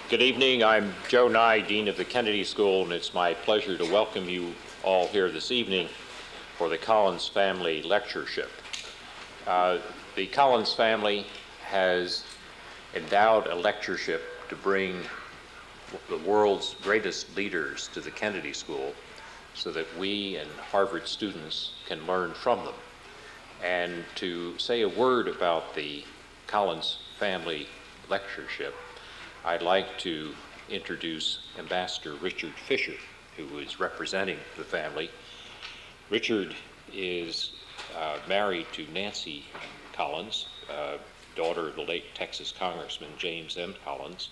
Good evening. I'm Joe Nye, Dean of the Kennedy School, and it's my pleasure to welcome you all here this evening for the Collins Family Lectureship. The Collins family has endowed a lectureship to bring the world's greatest leaders to the Kennedy School so that we and Harvard students can learn from them. And to say a word about the Collins Family Lectureship, I'd like to introduce Ambassador Richard Fisher, who is representing the family. Richard is married to Nancy Collins, daughter of the late Texas Congressman James M. Collins,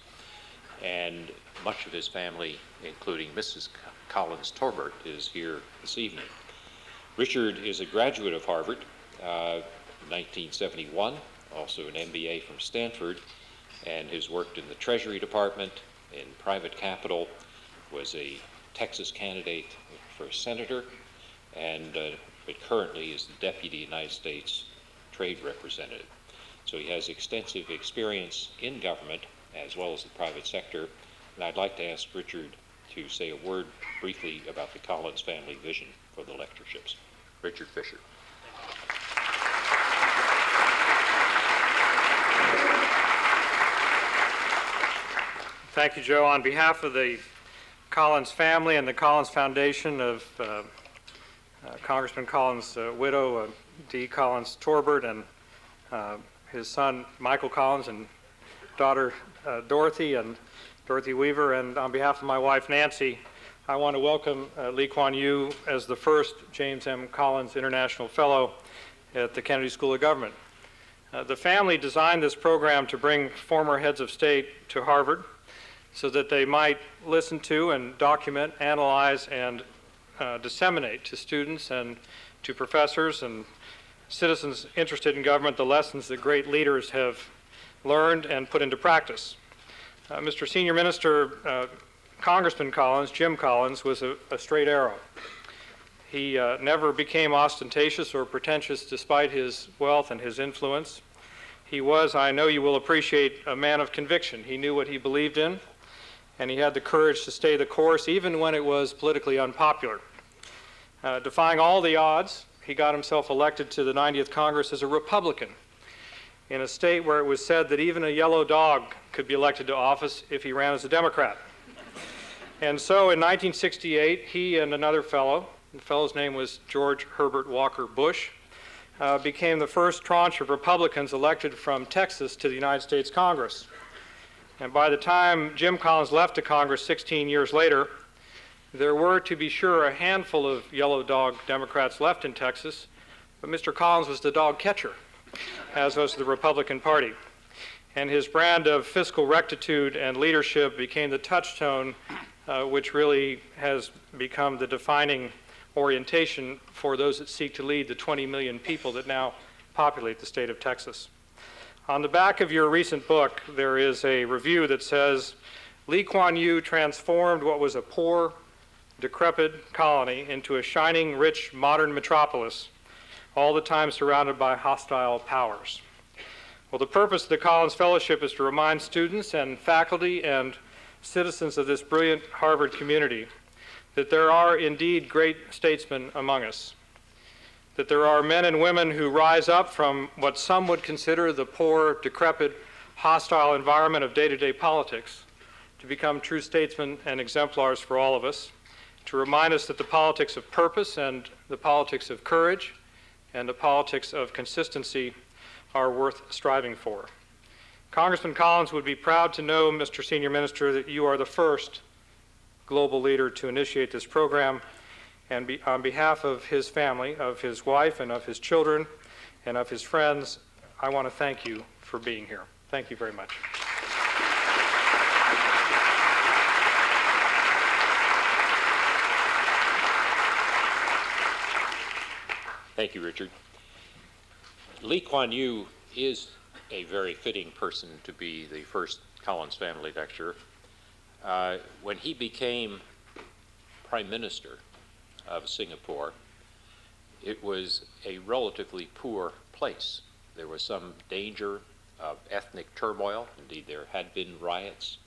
and much of his family, including Mrs. Collins Torbert, is here this evening. Richard is a graduate of Harvard in 1971, also an MBA from Stanford, and has worked in the Treasury Department, in private capital, was a Texas candidate for senator, and but currently is the Deputy United States Trade Representative. So he has extensive experience in government as well as the private sector, and I'd like to ask Richard to say a word briefly about the Collins family vision for the lectureships. Richard Fisher. Thank you, Joe. On behalf of the Collins family and the Collins Foundation of Congressman Collins' widow, D. Collins Torbert, and his son, Michael Collins, and daughter, Dorothy Weaver, and on behalf of my wife, Nancy, I want to welcome Lee Kuan Yew as the first James M. Collins International Fellow at the Kennedy School of Government. The family designed this program to bring former heads of state to Harvard so that they might listen to and document, analyze, and disseminate to students and to professors and citizens interested in government the lessons that great leaders have learned and put into practice. Mr. Senior Minister, Congressman Collins, Jim Collins, was a straight arrow. He never became ostentatious or pretentious despite his wealth and his influence. He was, I know you will appreciate, a man of conviction. He knew what he believed in, and he had the courage to stay the course even when it was politically unpopular. Defying all the odds, he got himself elected to the 90th Congress as a Republican in a state where it was said that even a yellow dog could be elected to office if he ran as a Democrat. And so in 1968, he and another fellow, the fellow's name was George Herbert Walker Bush, became the first tranche of Republicans elected from Texas to the United States Congress. And by the time Jim Collins left the Congress 16 years later, there were, to be sure, a handful of yellow dog Democrats left in Texas, but Mr. Collins was the dog catcher, as was the Republican Party. And his brand of fiscal rectitude and leadership became the touchstone which really has become the defining orientation for those that seek to lead the 20 million people that now populate the state of Texas. On the back of your recent book, there is a review that says, Lee Kuan Yew transformed what was a poor, decrepit colony into a shining, rich, modern metropolis, all the time surrounded by hostile powers. Well, the purpose of the Collins Fellowship is to remind students and faculty and citizens of this brilliant Harvard community that there are indeed great statesmen among us, that there are men and women who rise up from what some would consider the poor, decrepit, hostile environment of day-to-day politics to become true statesmen and exemplars for all of us, to remind us that the politics of purpose and the politics of courage and the politics of consistency are worth striving for. Congressman Collins would be proud to know, Mr. Senior Minister, that you are the first global leader to initiate this program, and on behalf of his family, of his wife and of his children and of his friends, I want to thank you for being here. Thank you very much. Thank you, Richard. Lee Kuan Yew is a very fitting person to be the first Collins family lecturer. When he became Prime Minister of Singapore, it was a relatively poor place. There was some danger of ethnic turmoil. Indeed, there had been riots.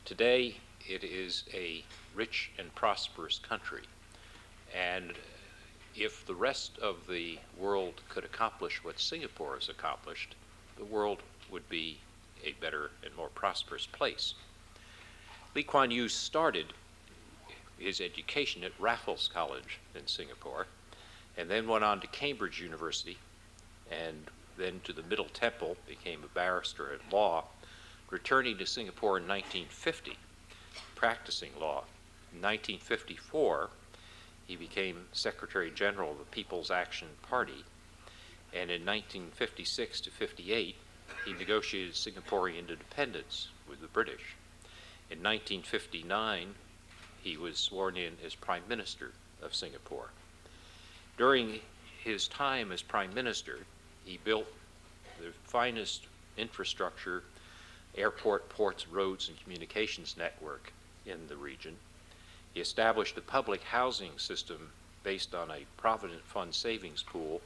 Today, it is a rich and prosperous country, and if the rest of the world could accomplish what Singapore has accomplished, the world would be a better and more prosperous place. Lee Kuan Yew started his education at Raffles College in Singapore, and then went on to Cambridge University, and then to the Middle Temple, became a barrister at law, returning to Singapore in 1950, practicing law. In 1954, he became Secretary General of the People's Action Party, and in 1956 to 58, he negotiated Singaporean independence with the British. In 1959, he was sworn in as Prime Minister of Singapore. During his time as Prime Minister, he built the finest infrastructure, airport, ports, roads, and communications network in the region. He established a public housing system based on a Provident Fund savings pool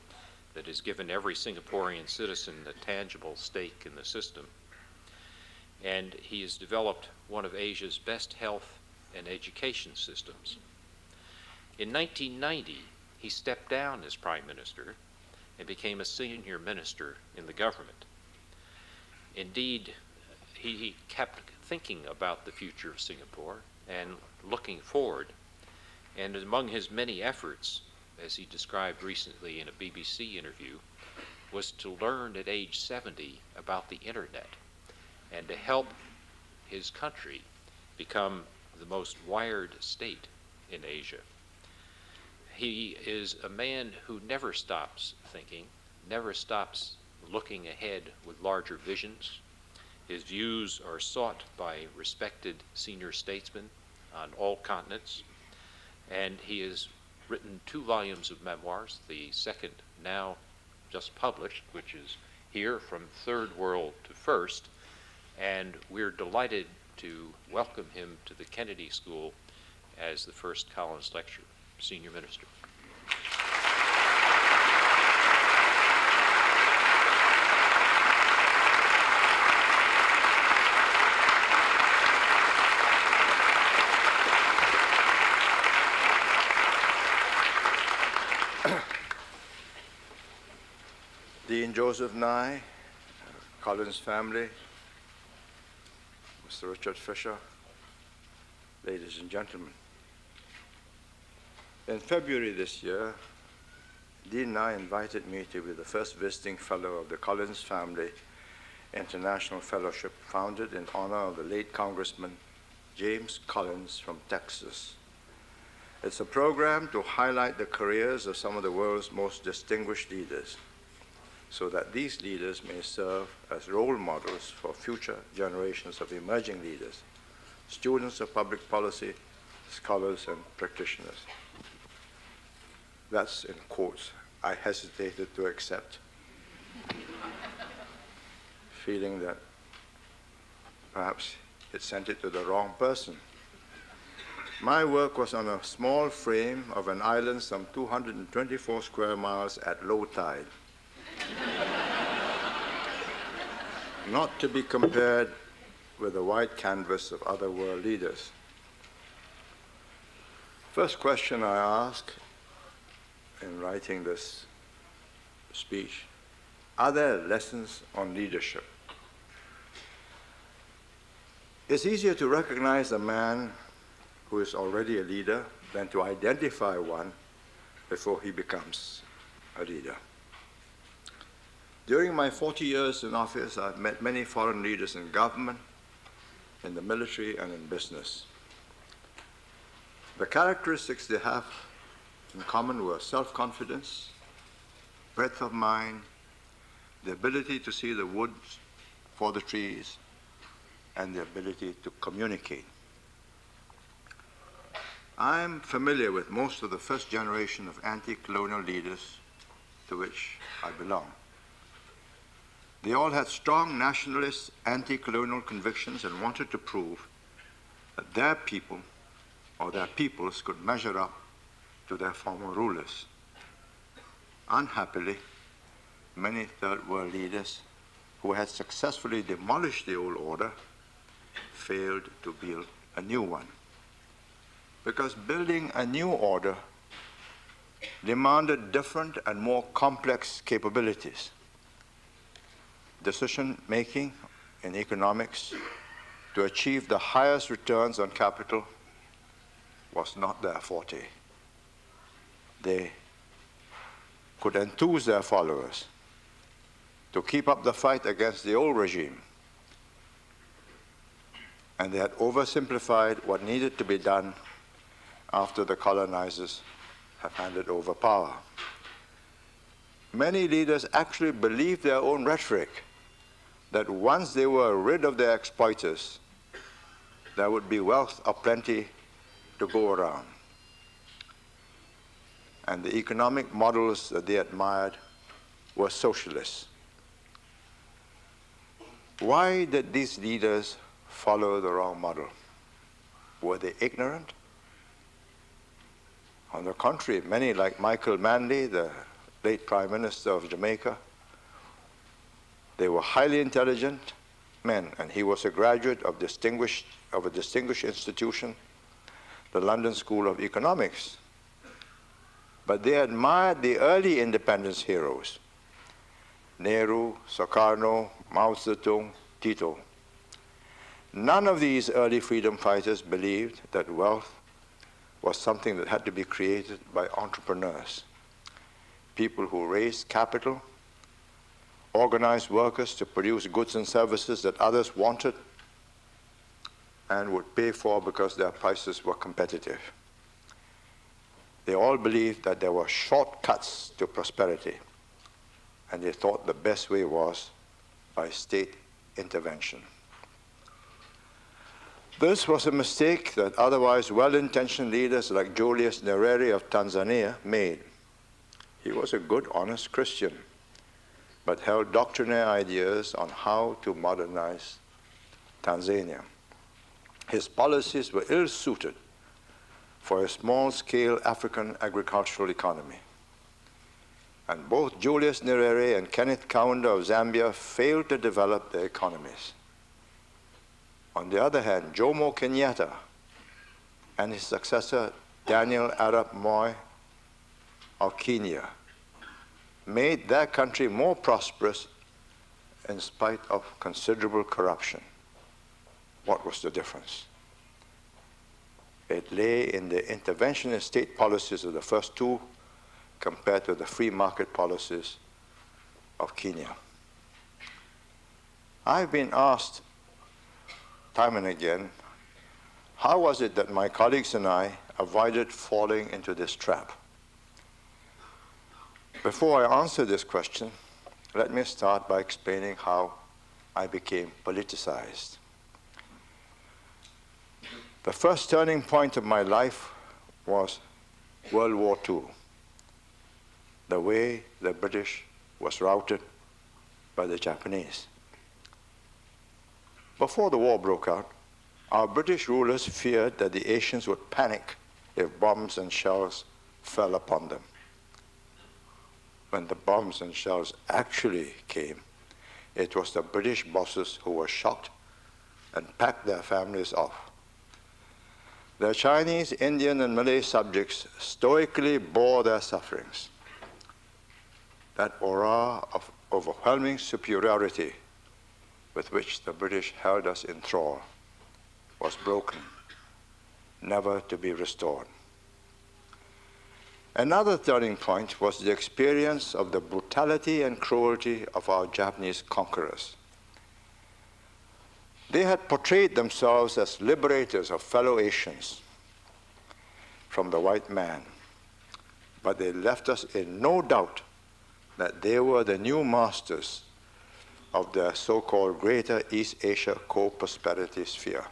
that has given every Singaporean citizen a tangible stake in the system. And he has developed one of Asia's best health and education systems. In 1990, he stepped down as Prime Minister and became a senior minister in the government. Indeed, he kept thinking about the future of Singapore and looking forward. And among his many efforts, as he described recently in a BBC interview, was to learn at age 70 about the internet and to help his country become the most wired state in Asia. He is a man who never stops thinking, never stops looking ahead with larger visions. His views are sought by respected senior statesmen on all continents, and he has written 2 volumes of memoirs, the second now just published, which is here, From Third World to First, and we're delighted to welcome him to the Kennedy School as the first Collins Lecturer, Senior Minister. Dean Joseph Nye, Collins family, Mr. Richard Fisher, ladies and gentlemen. In February this year, Dean Nye invited me to be the first visiting fellow of the Collins Family International Fellowship, founded in honor of the late Congressman James Collins from Texas. It's a program to highlight the careers of some of the world's most distinguished leaders, so that these leaders may serve as role models for future generations of emerging leaders, students of public policy, scholars, and practitioners. That's in quotes I hesitated to accept, feeling that perhaps it sent it to the wrong person. My work was on a small frame of an island some 224 square miles at low tide. Not to be compared with the wide canvas of other world leaders. First question I ask in writing this speech, are there lessons on leadership? It's easier to recognize a man who is already a leader than to identify one before he becomes a leader. During my 40 years in office, I've met many foreign leaders in government, in the military, and in business. The characteristics they have in common were self-confidence, breadth of mind, the ability to see the woods for the trees, and the ability to communicate. I'm familiar with most of the first generation of anti-colonial leaders to which I belong. They all had strong nationalist, anti-colonial convictions and wanted to prove that their people or their peoples could measure up to their former rulers. Unhappily, many third world leaders who had successfully demolished the old order failed to build a new one. Because building a new order demanded different and more complex capabilities. Decision-making in economics to achieve the highest returns on capital was not their forte. They could enthuse their followers to keep up the fight against the old regime. And they had oversimplified what needed to be done after the colonizers have handed over power. Many leaders actually believed their own rhetoric, that once they were rid of their exploiters, there would be wealth aplenty to go around. And the economic models that they admired were socialists. Why did these leaders follow the wrong model? Were they ignorant? On the contrary, many like Michael Manley, the late Prime Minister of Jamaica, they were highly intelligent men, and he was a graduate of a distinguished institution, the London School of Economics. But they admired the early independence heroes, Nehru, Sukarno, Mao Zedong, Tito. None of these early freedom fighters believed that wealth was something that had to be created by entrepreneurs, people who raised capital, organized workers to produce goods and services that others wanted and would pay for because their prices were competitive. They all believed that there were shortcuts to prosperity, and they thought the best way was by state intervention. This was a mistake that otherwise well-intentioned leaders like Julius Nyerere of Tanzania made. He was a good, honest Christian, but held doctrinaire ideas on how to modernize Tanzania. His policies were ill-suited for a small-scale African agricultural economy. And both Julius Nyerere and Kenneth Kaunda of Zambia failed to develop their economies. On the other hand, Jomo Kenyatta and his successor, Daniel Arap Moi of Kenya, made their country more prosperous in spite of considerable corruption. What was the difference? It lay in the interventionist state policies of the first two compared to the free market policies of Kenya. I've been asked time and again, how was it that my colleagues and I avoided falling into this trap? Before I answer this question, let me start by explaining how I became politicized. The first turning point of my life was World War II, the way the British was routed by the Japanese. Before the war broke out, our British rulers feared that the Asians would panic if bombs and shells fell upon them. When the bombs and shells actually came, it was the British bosses who were shocked and packed their families off. Their Chinese, Indian, and Malay subjects stoically bore their sufferings. That aura of overwhelming superiority with which the British held us in thrall was broken, never to be restored. Another turning point was the experience of the brutality and cruelty of our Japanese conquerors. They had portrayed themselves as liberators of fellow Asians from the white man, but they left us in no doubt that they were the new masters of the so-called Greater East Asia Co-Prosperity Sphere.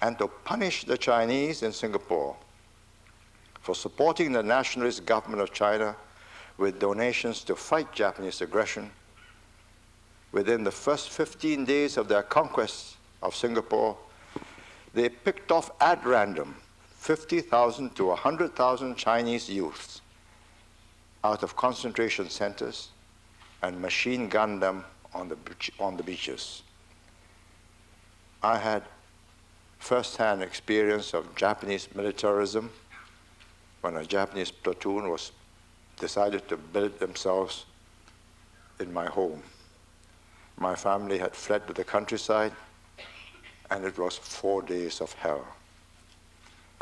And to punish the Chinese in Singapore for supporting the nationalist government of China with donations to fight Japanese aggression, within the first 15 days of their conquest of Singapore, they picked off at random 50,000 to 100,000 Chinese youths out of concentration centers and machine gunned them on the beaches. I had first-hand experience of Japanese militarism when a Japanese platoon was decided to build themselves in my home. My family had fled to the countryside, and it was 4 days of hell.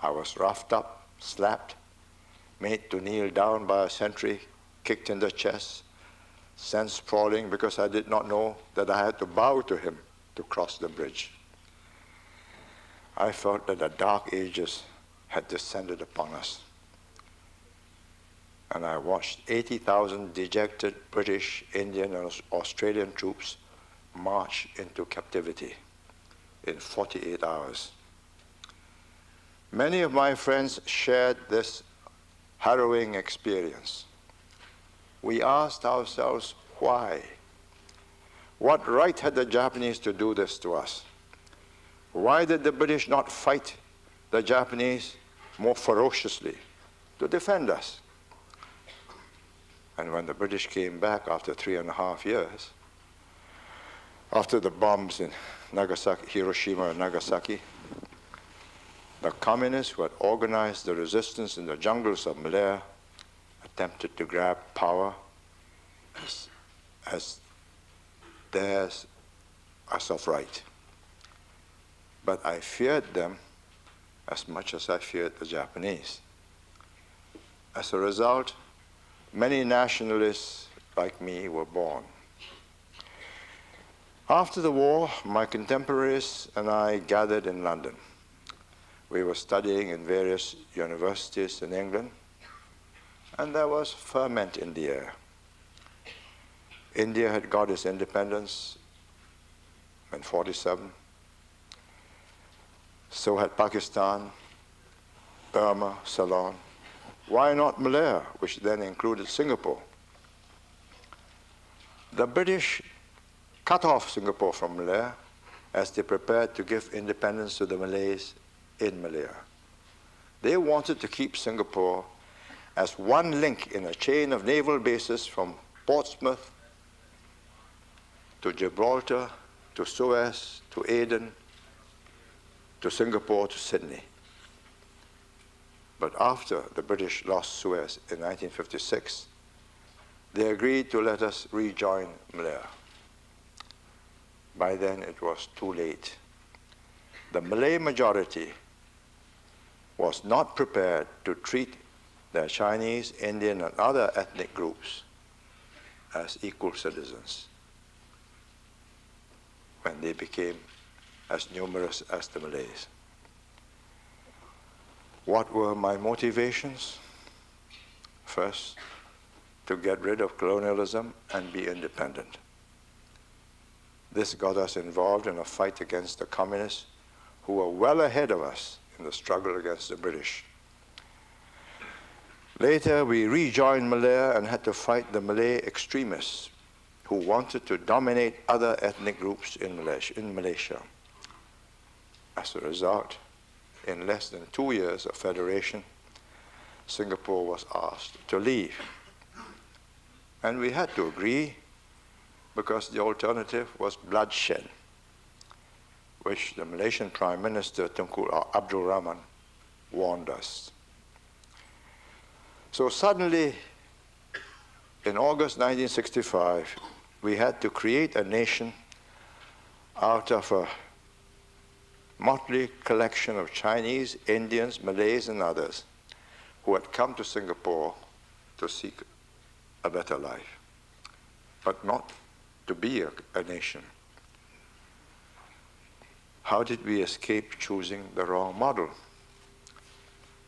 I was roughed up, slapped, made to kneel down by a sentry, kicked in the chest, sent sprawling because I did not know that I had to bow to him to cross the bridge. I felt that the dark ages had descended upon us. And I watched 80,000 dejected British, Indian, and Australian troops march into captivity in 48 hours. Many of my friends shared this harrowing experience. We asked ourselves, why? What right had the Japanese to do this to us? Why did the British not fight the Japanese more ferociously to defend us? And when the British came back after 3.5 years, after the bombs in Nagasaki, Hiroshima and Nagasaki, the communists who had organized the resistance in the jungles of Malaya attempted to grab power as theirs as of right. But I feared them as much as I feared the Japanese. As a result, many nationalists like me were born. After the war, my contemporaries and I gathered in London. We were studying in various universities in England, and there was ferment in the air. India had got its independence in 1947. So had Pakistan, Burma, Ceylon. Why not Malaya, which then included Singapore? The British cut off Singapore from Malaya as they prepared to give independence to the Malays in Malaya. They wanted to keep Singapore as one link in a chain of naval bases from Portsmouth to Gibraltar, to Suez, to Aden, to Singapore, to Sydney. But after the British lost Suez in 1956, they agreed to let us rejoin Malaya. By then, it was too late. The Malay majority was not prepared to treat their Chinese, Indian, and other ethnic groups as equal citizens when they became as numerous as the Malays. What were my motivations? First, to get rid of colonialism and be independent. This got us involved in a fight against the communists who were well ahead of us in the struggle against the British. Later, we rejoined Malaya and had to fight the Malay extremists who wanted to dominate other ethnic groups in Malaysia. As a result, in less than 2 years of federation, Singapore was asked to leave. And we had to agree because the alternative was bloodshed, which the Malaysian Prime Minister Tunku Abdul Rahman warned us. So suddenly, in August 1965, we had to create a nation out of a motley collection of Chinese, Indians, Malays, and others who had come to Singapore to seek a better life, but not to be a nation. How did we escape choosing the wrong model?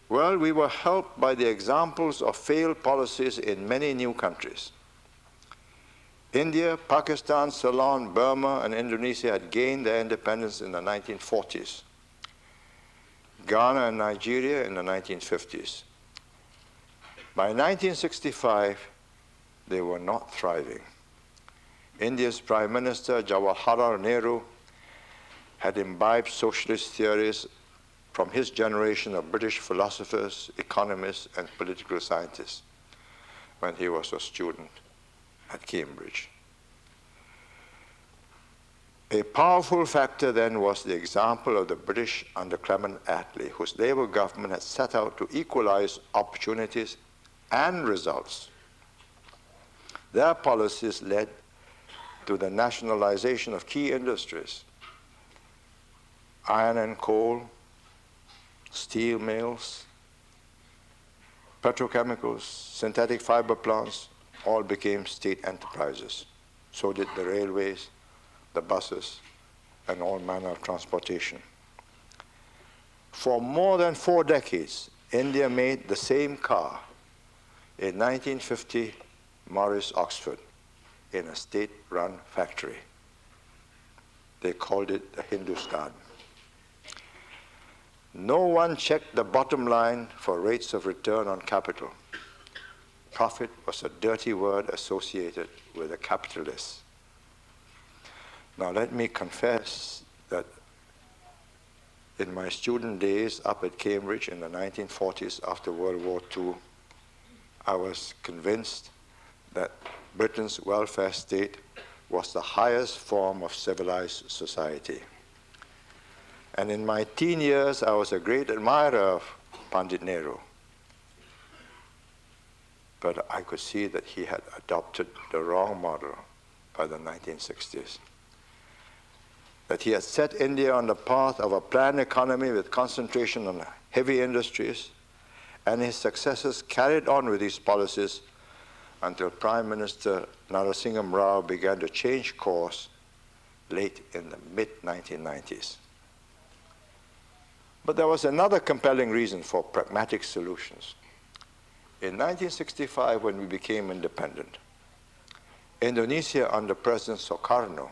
Well, we were helped by the examples of failed policies in many new countries. India, Pakistan, Ceylon, Burma, and Indonesia had gained their independence in the 1940s. Ghana and Nigeria in the 1950s. By 1965, they were not thriving. India's Prime Minister, Jawaharlal Nehru, had imbibed socialist theories from his generation of British philosophers, economists, and political scientists when he was a student at Cambridge. A powerful factor then was the example of the British under Clement Attlee, whose Labour government had set out to equalize opportunities and results. Their policies led to the nationalization of key industries: iron and coal, steel mills, petrochemicals, synthetic fiber plants, all became state enterprises. So did the railways, the buses, and all manner of transportation. For more than 4 decades, India made the same car. In 1950, Morris Oxford, in a state-run factory. They called it the Hindustan. No one checked the bottom line for rates of return on capital. Profit was a dirty word associated with the capitalists. Now let me confess that in my student days up at Cambridge in the 1940s after World War II, I was convinced that Britain's welfare state was the highest form of civilized society. And in my teen years, I was a great admirer of Pandit Nehru. But I could see that he had adopted the wrong model by the 1960s. That he had set India on the path of a planned economy with concentration on heavy industries, and his successors carried on with these policies until Prime Minister Narasimha Rao began to change course late in the mid-1990s. But there was another compelling reason for pragmatic solutions. In 1965, when we became independent, Indonesia under President Sukarno,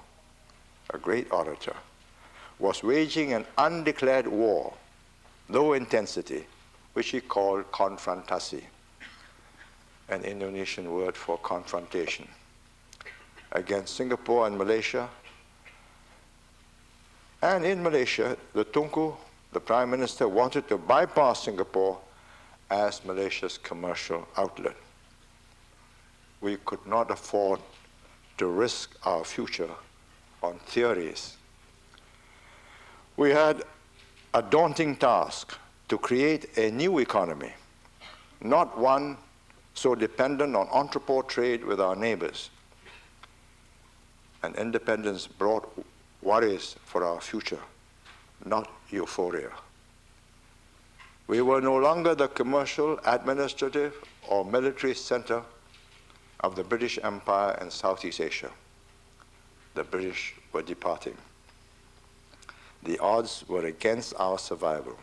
a great orator, was waging an undeclared war, low intensity, which he called konfrontasi, an Indonesian word for confrontation, against Singapore and Malaysia. And in Malaysia, the Tunku, the Prime Minister, wanted to bypass Singapore as Malaysia's commercial outlet. We could not afford to risk our future on theories. We had a daunting task to create a new economy, not one so dependent on entrepot trade with our neighbors. And independence brought worries for our future, not euphoria. We were no longer the commercial, administrative, or military center of the British Empire in Southeast Asia. The British were departing. The odds were against our survival,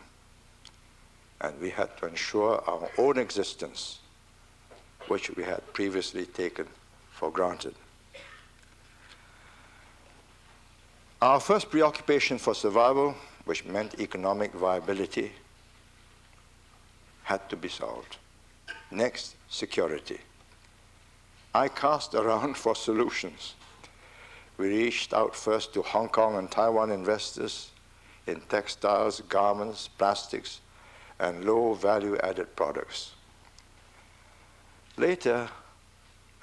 and we had to ensure our own existence, which we had previously taken for granted. Our first preoccupation for survival, which meant economic viability, had to be solved. Next, security. I cast around for solutions. We reached out first to Hong Kong and Taiwan investors in textiles, garments, plastics, and low value-added products. Later,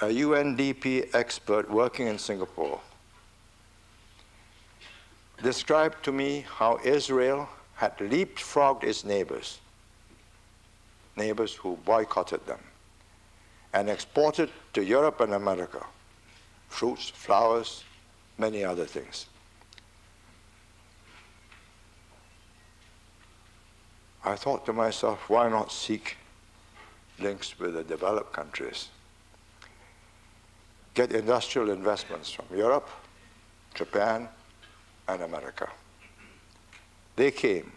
a UNDP expert working in Singapore described to me how Israel had leapfrogged its neighbors who boycotted them, and exported to Europe and America fruits, flowers, many other things. I thought to myself, why not seek links with the developed countries? Get industrial investments from Europe, Japan, and America. They came,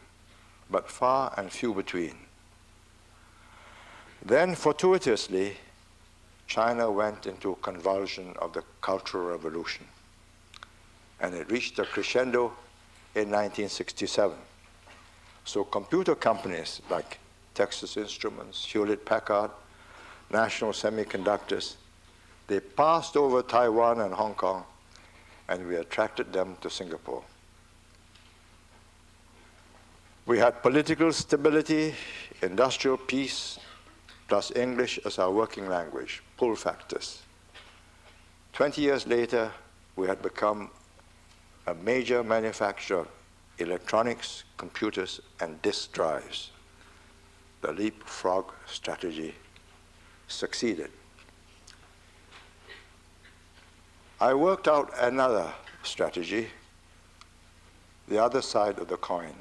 but far and few between. Then, fortuitously, China went into a convulsion of the Cultural Revolution, and it reached a crescendo in 1967. So computer companies like Texas Instruments, Hewlett-Packard, National Semiconductors, they passed over Taiwan and Hong Kong, and we attracted them to Singapore. We had political stability, industrial peace, plus English as our working language, pull factors. 20 years later, we had become a major manufacturer of electronics, computers, and disk drives. The leapfrog strategy succeeded. I worked out another strategy, the other side of the coin.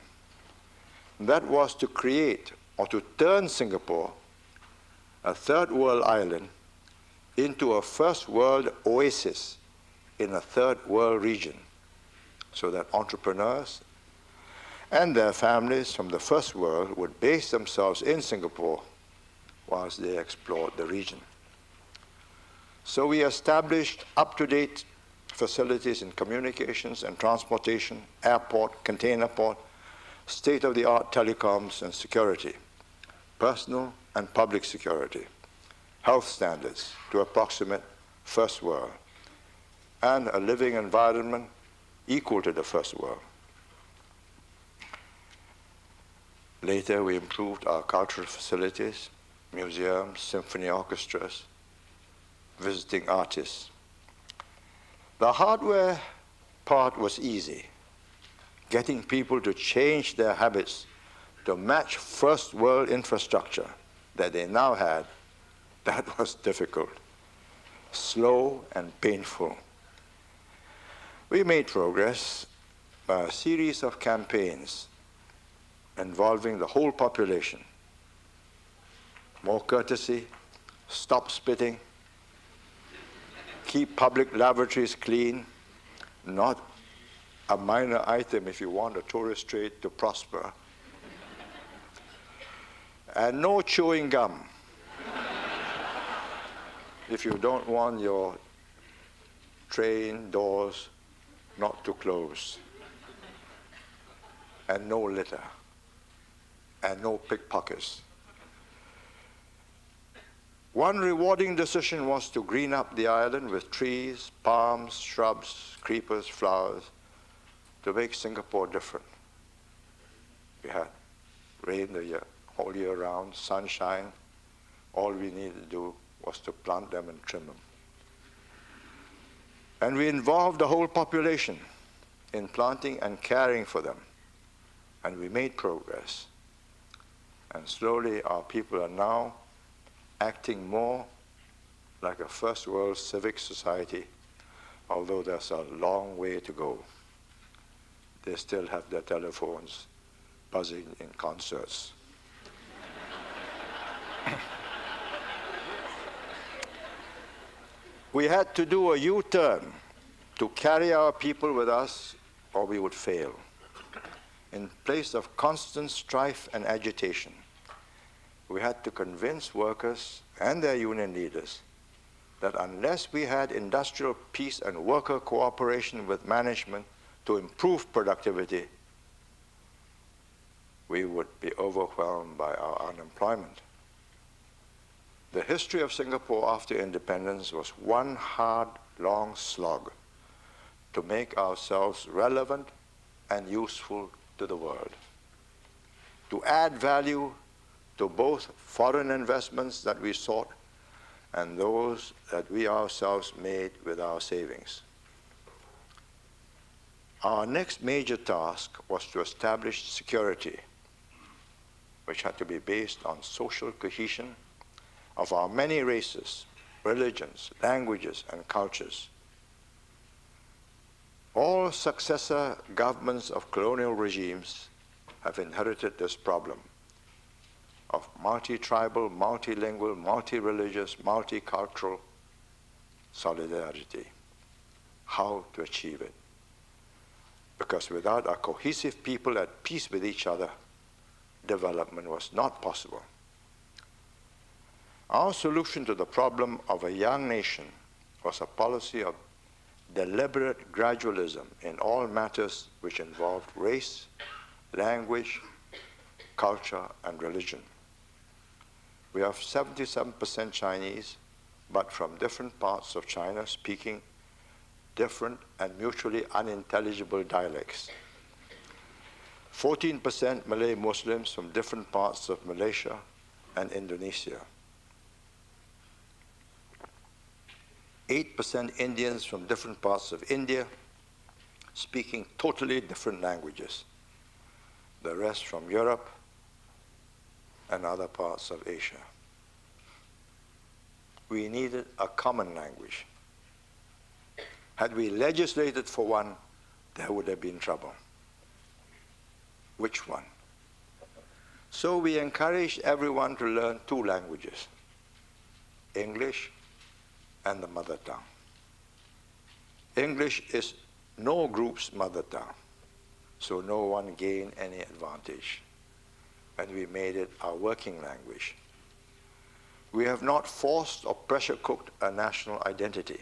That was to create or to turn Singapore, a third world island, into a first world oasis in a third world region, so that entrepreneurs and their families from the first world would base themselves in Singapore whilst they explored the region. So we established up-to-date facilities in communications and transportation, airport, container port, state-of-the-art telecoms and security, personal and public security, health standards to approximate first world, and a living environment equal to the first world. Later, we improved our cultural facilities, museums, symphony orchestras, visiting artists. The hardware part was easy. Getting people to change their habits to match first world infrastructure that they now had, that was difficult, slow and painful. We made progress by a series of campaigns involving the whole population. More courtesy, stop spitting, keep public lavatories clean, not a minor item if you want a tourist trade to prosper, and no chewing gum if you don't want your train doors not to close, and no litter, and no pickpockets. One rewarding decision was to green up the island with trees, palms, shrubs, creepers, flowers, to make Singapore different. We had rain the year, all year round, sunshine. All we needed to do was to plant them and trim them. And we involved the whole population in planting and caring for them. And we made progress. And slowly our people are now acting more like a first world civic society, although there's a long way to go. They still have their telephones buzzing in concerts. We had to do a U-turn to carry our people with us, or we would fail. In place of constant strife and agitation, we had to convince workers and their union leaders that unless we had industrial peace and worker cooperation with management to improve productivity, we would be overwhelmed by our unemployment. The history of Singapore after independence was one hard, long slog to make ourselves relevant and useful to the world, to add value to both foreign investments that we sought and those that we ourselves made with our savings. Our next major task was to establish security, which had to be based on social cohesion of our many races, religions, languages, and cultures. All successor governments of colonial regimes have inherited this problem of multi-tribal, multilingual, multi-religious, multicultural solidarity. How to achieve it? Because without a cohesive people at peace with each other, development was not possible. Our solution to the problem of a young nation was a policy of deliberate gradualism in all matters which involved race, language, culture, and religion. We have 77% Chinese, but from different parts of China speaking different and mutually unintelligible dialects. 14% Malay Muslims from different parts of Malaysia and Indonesia. 8% Indians from different parts of India, speaking totally different languages, the rest from Europe and other parts of Asia. We needed a common language. Had we legislated for one, there would have been trouble. Which one? So we encouraged everyone to learn two languages, English and the mother tongue. English is no group's mother tongue, so no one gained any advantage, and we made it our working language. We have not forced or pressure-cooked a national identity.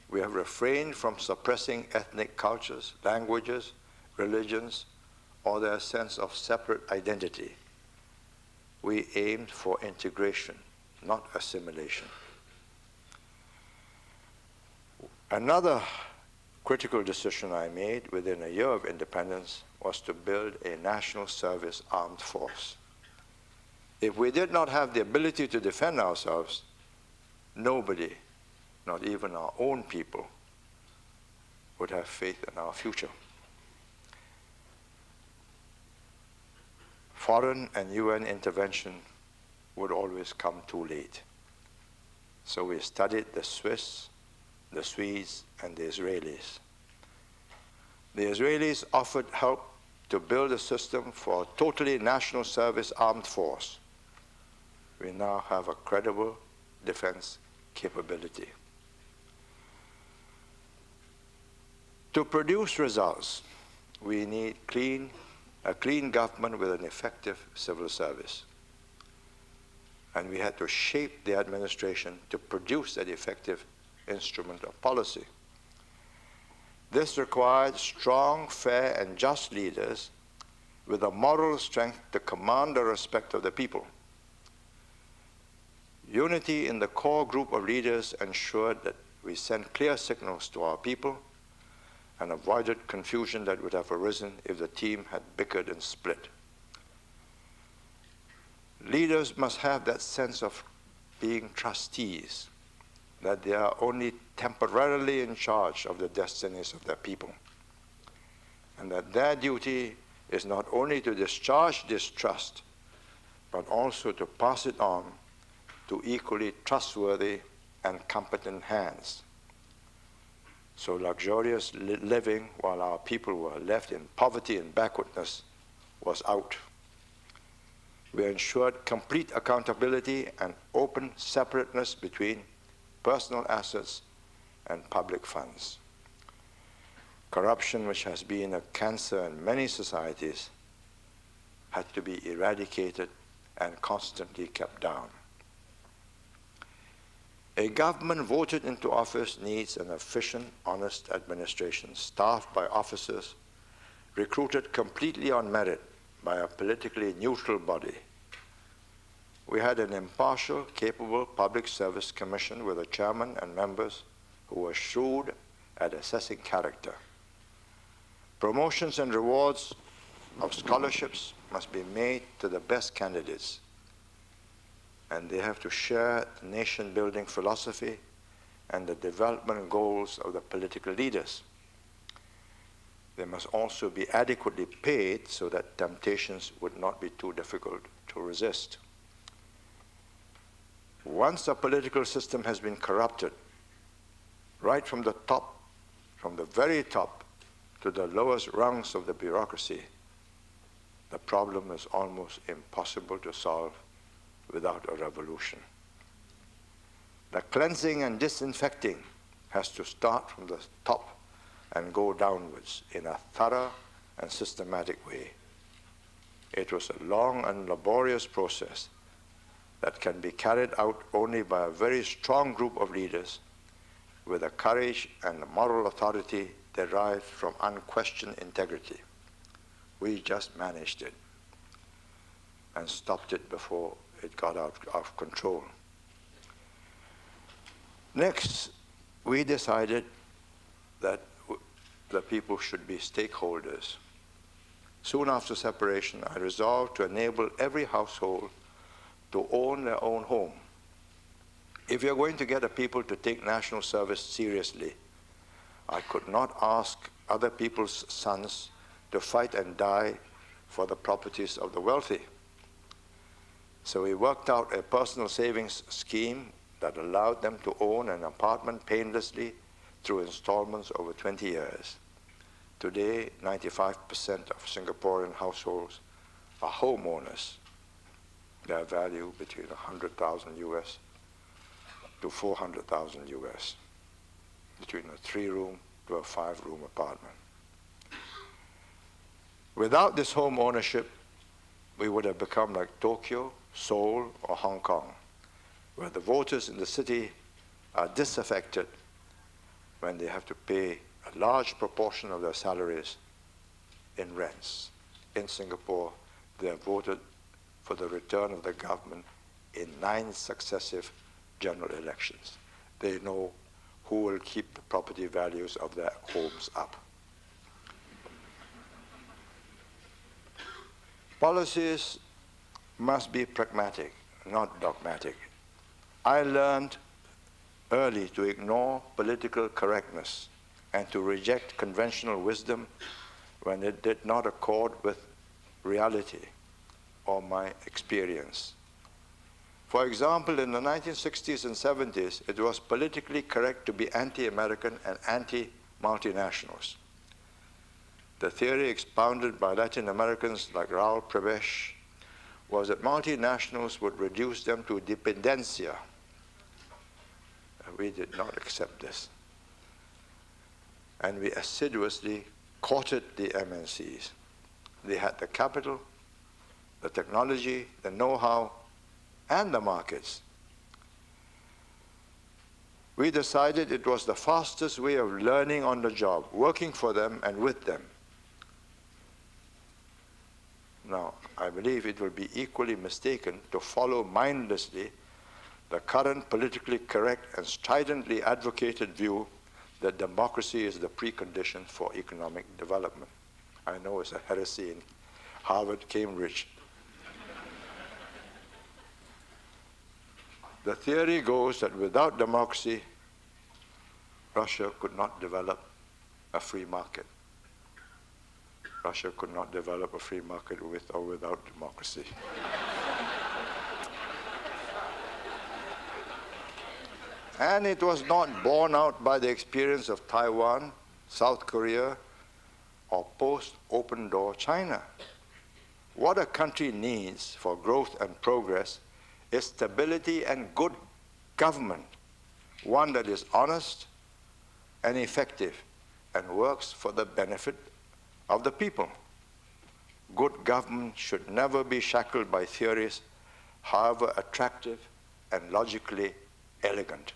We have refrained from suppressing ethnic cultures, languages, religions, or their sense of separate identity. We aimed for integration, not assimilation. Another critical decision I made within a year of independence was to build a national service armed force. If we did not have the ability to defend ourselves, nobody, not even our own people, would have faith in our future. Foreign and UN intervention would always come too late. So we studied the Swiss, the Swedes, and the Israelis. The Israelis offered help to build a system for a totally national service armed force. We now have a credible defense capability. To produce results, we need a clean government with an effective civil service. And we had to shape the administration to produce that effective instrument of policy. This required strong, fair, and just leaders with the moral strength to command the respect of the people. Unity in the core group of leaders ensured that we sent clear signals to our people and avoided confusion that would have arisen if the team had bickered and split. Leaders must have that sense of being trustees, that they are only temporarily in charge of the destinies of their people, and that their duty is not only to discharge this trust, but also to pass it on to equally trustworthy and competent hands. So luxurious living while our people were left in poverty and backwardness was out. We ensured complete accountability and open separateness between personal assets and public funds. Corruption, which has been a cancer in many societies, had to be eradicated and constantly kept down. A government voted into office needs an efficient, honest administration staffed by officers recruited completely on merit by a politically neutral body. We had an impartial, capable public service commission with a chairman and members who were shrewd at assessing character. Promotions and rewards of scholarships must be made to the best candidates, and they have to share the nation-building philosophy and the development goals of the political leaders. They must also be adequately paid so that temptations would not be too difficult to resist. Once a political system has been corrupted, right from the top, from the very top to the lowest rungs of the bureaucracy, the problem is almost impossible to solve without a revolution. The cleansing and disinfecting has to start from the top and go downwards in a thorough and systematic way. It was a long and laborious process that can be carried out only by a very strong group of leaders with the courage and the moral authority derived from unquestioned integrity. We just managed it and stopped it before it got out of control. Next, we decided that the people should be stakeholders. Soon after separation, I resolved to enable every household to own their own home. If you're going to get the people to take national service seriously, I could not ask other people's sons to fight and die for the properties of the wealthy. So we worked out a personal savings scheme that allowed them to own an apartment painlessly through installments over 20 years. Today, 95% of Singaporean households are homeowners. Their value between 100,000 US to 400,000 US, between a 3-room to a 5-room apartment. Without this home ownership, we would have become like Tokyo, Seoul, or Hong Kong, where the voters in the city are disaffected when they have to pay a large proportion of their salaries in rents. In Singapore, they have voted for the return of the government in 9 successive general elections. They know who will keep the property values of their homes up. Policies must be pragmatic, not dogmatic. I learned early to ignore political correctness and to reject conventional wisdom when it did not accord with reality or my experience. For example, in the 1960s and 70s, it was politically correct to be anti-American and anti-multinationals. The theory expounded by Latin Americans like Raul Prebesch was that multinationals would reduce them to dependencia. We did not accept this. And we assiduously courted the MNCs. They had the capital, the technology, the know-how, and the markets. We decided it was the fastest way of learning on the job, working for them and with them. Now, I believe it will be equally mistaken to follow mindlessly the current politically correct and stridently advocated view that democracy is the precondition for economic development. I know it's a heresy in Harvard, Cambridge. The theory goes that without democracy, Russia could not develop a free market. Russia could not develop a free market with or without democracy. And it was not borne out by the experience of Taiwan, South Korea, or post-open door China. What a country needs for growth and progress is stability and good government, one that is honest and effective and works for the benefit of the people. Good government should never be shackled by theories, however attractive and logically elegant.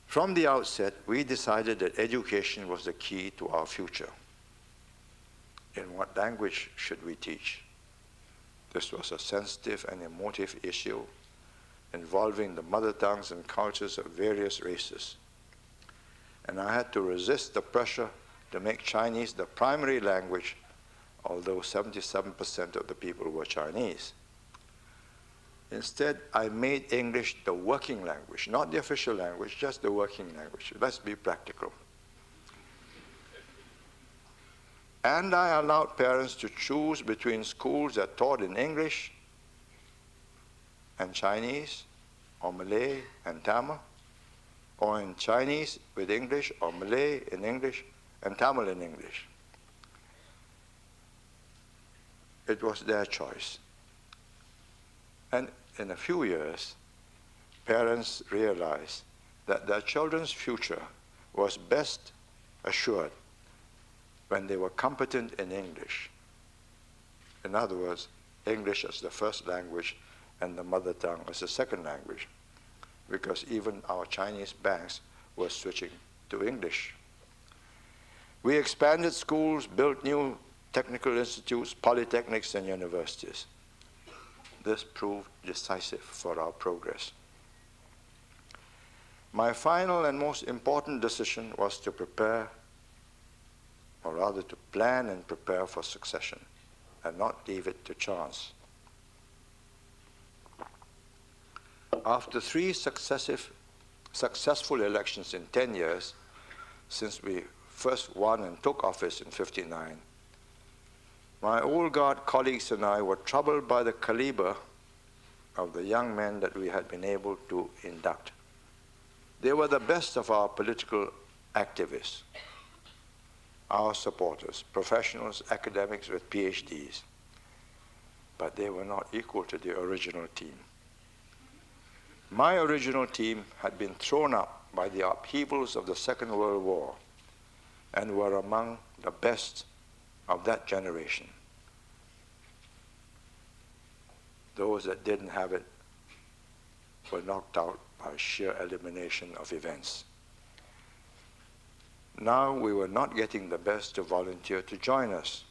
From the outset, we decided that education was the key to our future. In what language should we teach? This was a sensitive and emotive issue involving the mother tongues and cultures of various races. And I had to resist the pressure to make Chinese the primary language, although 77% of the people were Chinese. Instead, I made English the working language, not the official language, just the working language. Let's be practical. And I allowed parents to choose between schools that taught in English and Chinese, or Malay and Tamil, or in Chinese with English, or Malay in English, and Tamil in English. It was their choice. And in a few years, parents realized that their children's future was best assured when they were competent in English. In other words, English as the first language and the mother tongue as the second language, because even our Chinese banks were switching to English. We expanded schools, built new technical institutes, polytechnics, and universities. This proved decisive for our progress. My final and most important decision was to prepare, or rather to plan and prepare for succession, and not leave it to chance. After 3 successive successful elections in 10 years since we first won and took office in '59, my old guard colleagues and I were troubled by the caliber of the young men that we had been able to induct. They were the best of our political activists, our supporters, professionals, academics with PhDs, but they were not equal to the original team. My original team had been thrown up by the upheavals of the Second World War and were among the best of that generation. Those that didn't have it were knocked out by sheer elimination of events. Now we were not getting the best to volunteer to join us.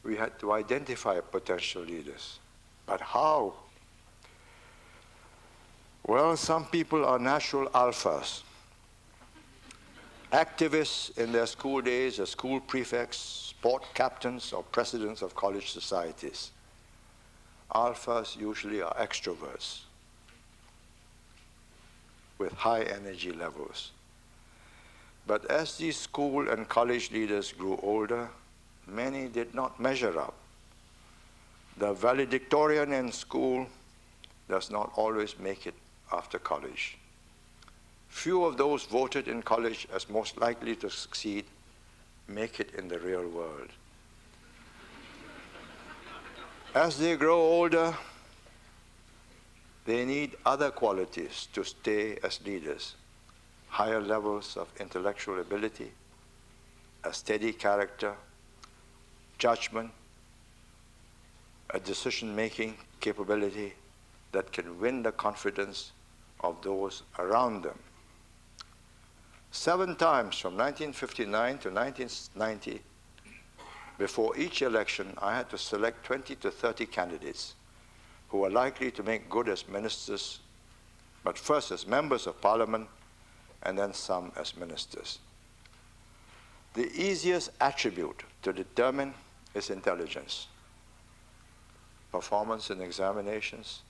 We had to identify potential leaders. But how? Well, some people are natural alphas. Activists in their school days as school prefects, sport captains, or presidents of college societies. Alphas usually are extroverts with high energy levels. But as these school and college leaders grew older, many did not measure up. The valedictorian in school does not always make it after college. Few of those voted in college as most likely to succeed make it in the real world. As they grow older, they need other qualities to stay as leaders: higher levels of intellectual ability, a steady character, judgment, a decision-making capability that can win the confidence of those around them. 7 times from 1959 to 1990, before each election, I had to select 20 to 30 candidates who were likely to make good as ministers, but first as members of parliament, and then some as ministers. The easiest attribute to determine is intelligence. Performance in examinations,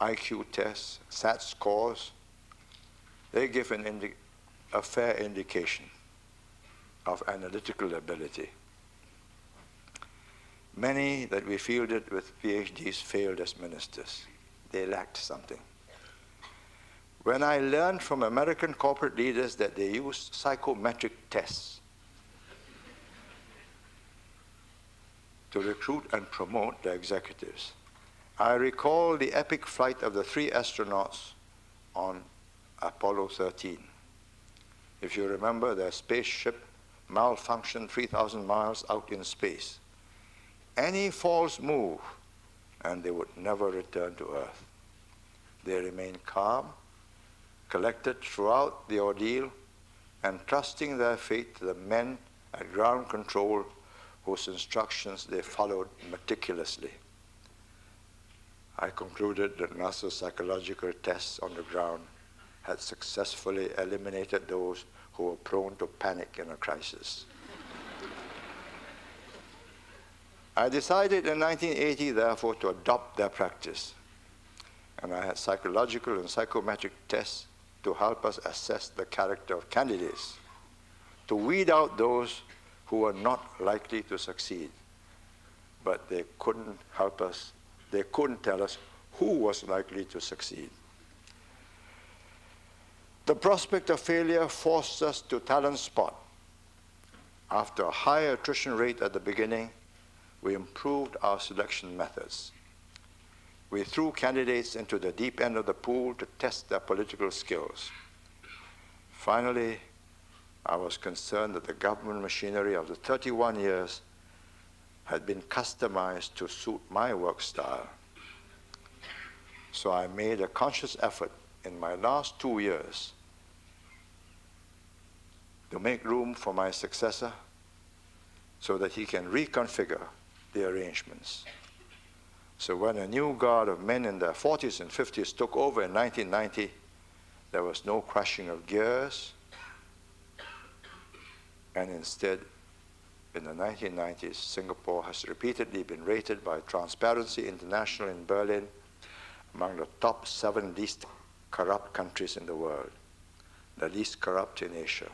IQ tests, SAT scores, they give a fair indication of analytical ability. Many that we fielded with PhDs failed as ministers. They lacked something. When I learned from American corporate leaders that they used psychometric tests to recruit and promote their executives, I recall the epic flight of the 3 astronauts on Apollo 13. If you remember, their spaceship malfunctioned 3,000 miles out in space. Any false move, and they would never return to Earth. They remained calm, collected throughout the ordeal, and trusting their fate to the men at ground control whose instructions they followed meticulously. I concluded that NASA's psychological tests on the ground had successfully eliminated those who were prone to panic in a crisis. I decided in 1980, therefore, to adopt their practice, and I had psychological and psychometric tests to help us assess the character of candidates, to weed out those who were not likely to succeed. But they couldn't help us, they couldn't tell us who was likely to succeed. The prospect of failure forced us to talent spot. After a high attrition rate at the beginning, we improved our selection methods. We threw candidates into the deep end of the pool to test their political skills. Finally, I was concerned that the government machinery of the 31 years had been customized to suit my work style. So I made a conscious effort in my last 2 years to make room for my successor so that he can reconfigure the arrangements. So when a new guard of men in their 40s and 50s took over in 1990, there was no crushing of gears, and instead, in the 1990s, Singapore has repeatedly been rated by Transparency International in Berlin among the top 7 least corrupt countries in the world, the least corrupt in Asia.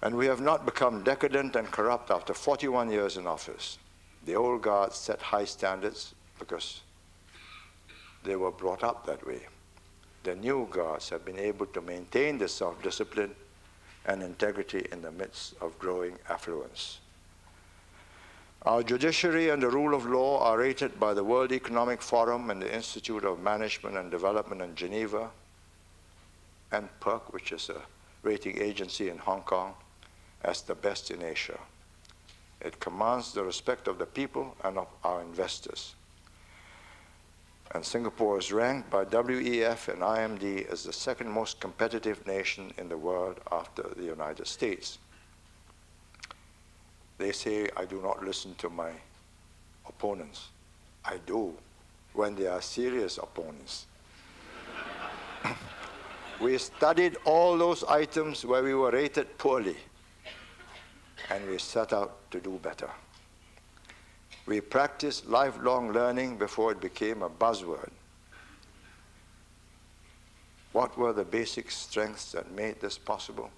And we have not become decadent and corrupt after 41 years in office. The old guard set high standards because they were brought up that way. The new guards have been able to maintain the self-discipline and integrity in the midst of growing affluence. Our judiciary and the rule of law are rated by the World Economic Forum and the Institute of Management and Development in Geneva, and PERC, which is a rating agency in Hong Kong, as the best in Asia. It commands the respect of the people and of our investors. And Singapore is ranked by WEF and IMD as the second most competitive nation in the world after the United States. They say I do not listen to my opponents. I do, when they are serious opponents. We studied all those items where we were rated poorly, and we set out to do better. We practiced lifelong learning before it became a buzzword. What were the basic strengths that made this possible?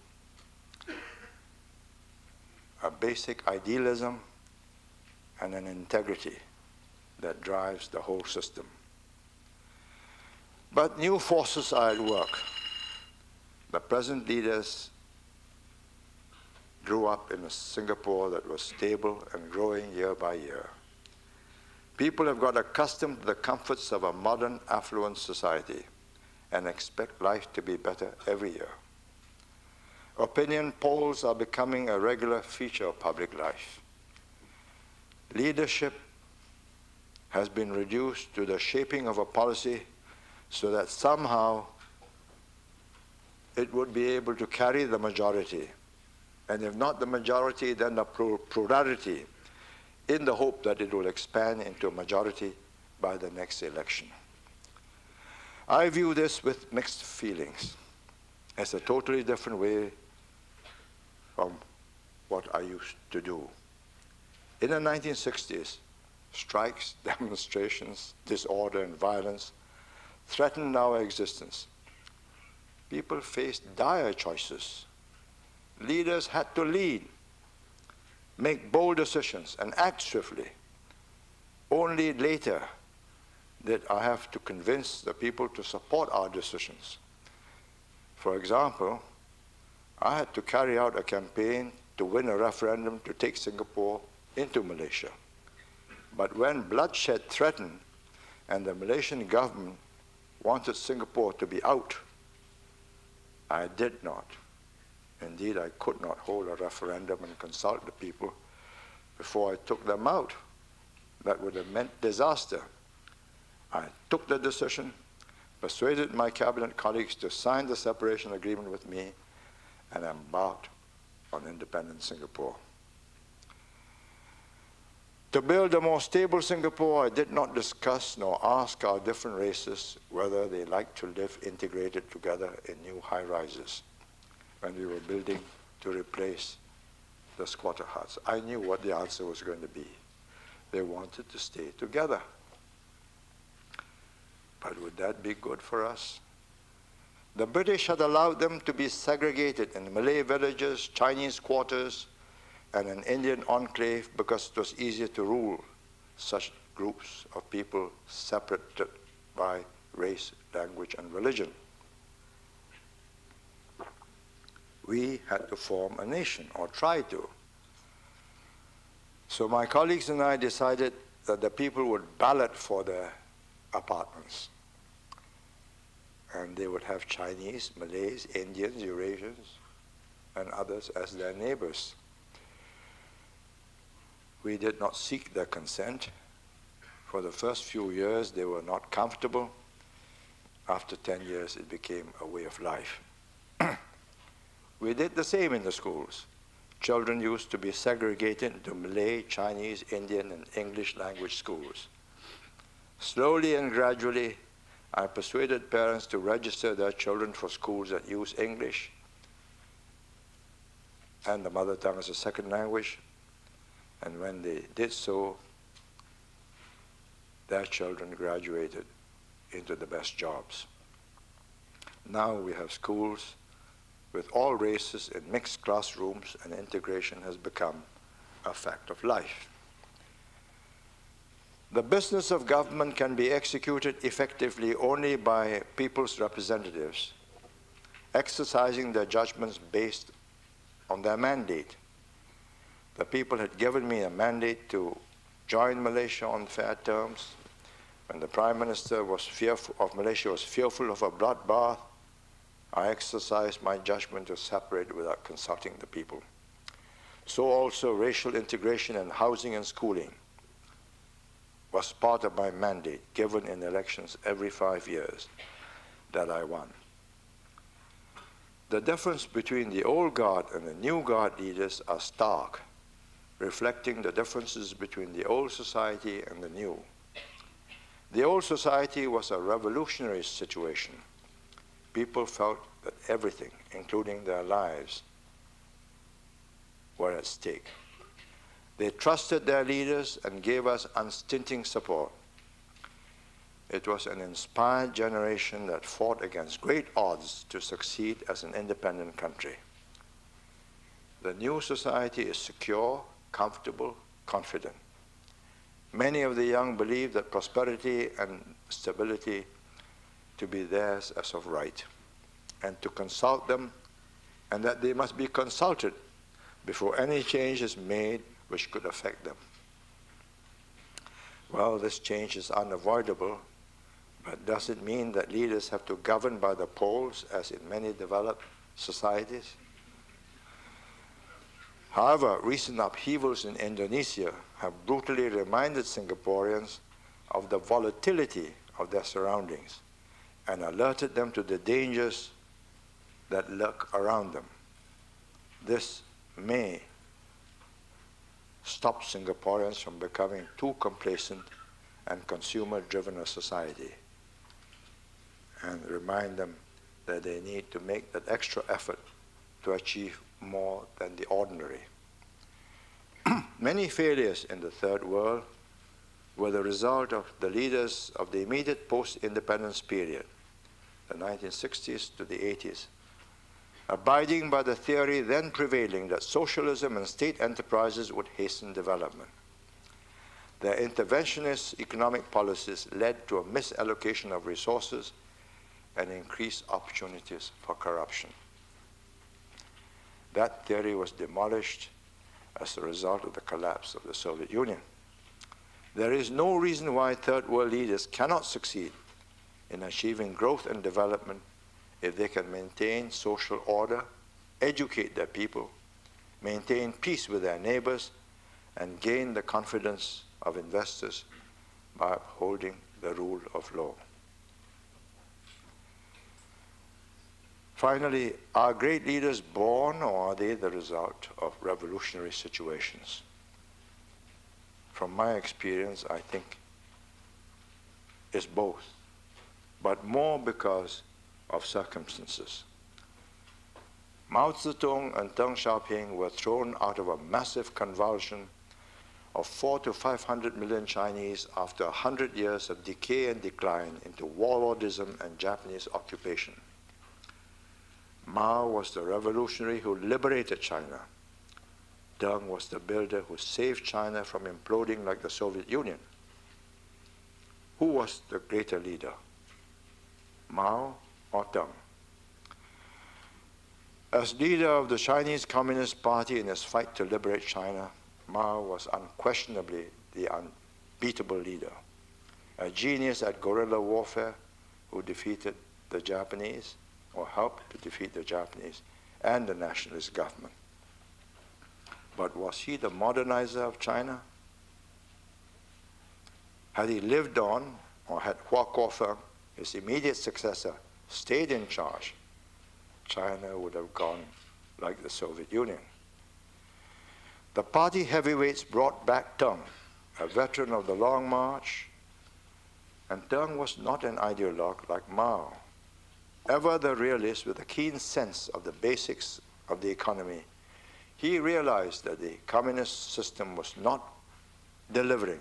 A basic idealism and an integrity that drives the whole system. But new forces are at work. The present leaders grew up in a Singapore that was stable and growing year by year. People have got accustomed to the comforts of a modern, affluent society and expect life to be better every year. Opinion polls are becoming a regular feature of public life. Leadership has been reduced to the shaping of a policy so that somehow it would be able to carry the majority. And if not the majority, then the plurality, in the hope that it will expand into a majority by the next election. I view this with mixed feelings as a totally different way from what I used to do. In the 1960s, strikes, demonstrations, disorder, and violence threatened our existence. People faced dire choices. Leaders had to lead, make bold decisions, and act swiftly. Only later did I have to convince the people to support our decisions. For example, I had to carry out a campaign to win a referendum to take Singapore into Malaysia. But when bloodshed threatened and the Malaysian government wanted Singapore to be out, I did not. Indeed, I could not hold a referendum and consult the people before I took them out. That would have meant disaster. I took the decision, persuaded my cabinet colleagues to sign the separation agreement with me, and embarked on independent Singapore. To build a more stable Singapore, I did not discuss nor ask our different races whether they liked to live integrated together in new high-rises when we were building to replace the squatter huts. I knew what the answer was going to be. They wanted to stay together. But would that be good for us? The British had allowed them to be segregated in Malay villages, Chinese quarters, and an Indian enclave because it was easier to rule such groups of people separated by race, language, and religion. We had to form a nation, or try to. So my colleagues and I decided that the people would ballot for their apartments. And they would have Chinese, Malays, Indians, Eurasians, and others as their neighbors. We did not seek their consent. For the first few years, they were not comfortable. After 10 years, it became a way of life. We did the same in the schools. Children used to be segregated into Malay, Chinese, Indian, and English language schools. Slowly and gradually, I persuaded parents to register their children for schools that use English and the mother tongue as a second language. And when they did so, their children graduated into the best jobs. Now we have schools with all races in mixed classrooms, and integration has become a fact of life. The business of government can be executed effectively only by people's representatives, exercising their judgments based on their mandate. The people had given me a mandate to join Malaysia on fair terms. When the Prime Minister of Malaysia was fearful of a bloodbath, I exercised my judgment to separate without consulting the people. So also racial integration and housing and schooling was part of my mandate given in elections every 5 years that I won. The difference between the old guard and the new guard leaders are stark, reflecting the differences between the old society and the new. The old society was a revolutionary situation. People felt that everything, including their lives, were at stake. They trusted their leaders and gave us unstinting support. It was an inspired generation that fought against great odds to succeed as an independent country. The new society is secure, comfortable, confident. Many of the young believe that prosperity and stability to be theirs as of right, and to consult them, and that they must be consulted before any change is made which could affect them. Well, this change is unavoidable, but does it mean that leaders have to govern by the polls as in many developed societies? However, recent upheavals in Indonesia have brutally reminded Singaporeans of the volatility of their surroundings and alerted them to the dangers that lurk around them. This may stop Singaporeans from becoming too complacent and consumer-driven a society, and remind them that they need to make that extra effort to achieve more than the ordinary. Many failures in the Third World were the result of the leaders of the immediate post-independence period, the 1960s to the 80s, abiding by the theory then prevailing that socialism and state enterprises would hasten development. Their interventionist economic policies led to a misallocation of resources and increased opportunities for corruption. That theory was demolished as a result of the collapse of the Soviet Union. There is no reason why Third World leaders cannot succeed in achieving growth and development if they can maintain social order, educate their people, maintain peace with their neighbors, and gain the confidence of investors by upholding the rule of law. Finally, are great leaders born, or are they the result of revolutionary situations? From my experience, I think it's both, but more because of circumstances. Mao Zedong and Deng Xiaoping were thrown out of a massive convulsion of 400 to 500 million Chinese after 100 years of decay and decline into warlordism and Japanese occupation. Mao was the revolutionary who liberated China. Deng was the builder who saved China from imploding like the Soviet Union. Who was the greater leader, Mao or Deng? As leader of the Chinese Communist Party in its fight to liberate China, Mao was unquestionably the unbeatable leader, a genius at guerrilla warfare who defeated the Japanese, or helped to defeat the Japanese and the nationalist government. But was he the modernizer of China? Had he lived on, or had Hua Guofeng, his immediate successor, stayed in charge, China would have gone like the Soviet Union. The party heavyweights brought back Deng, a veteran of the Long March, and Deng was not an ideologue like Mao. Ever the realist with a keen sense of the basics of the economy, he realized that the communist system was not delivering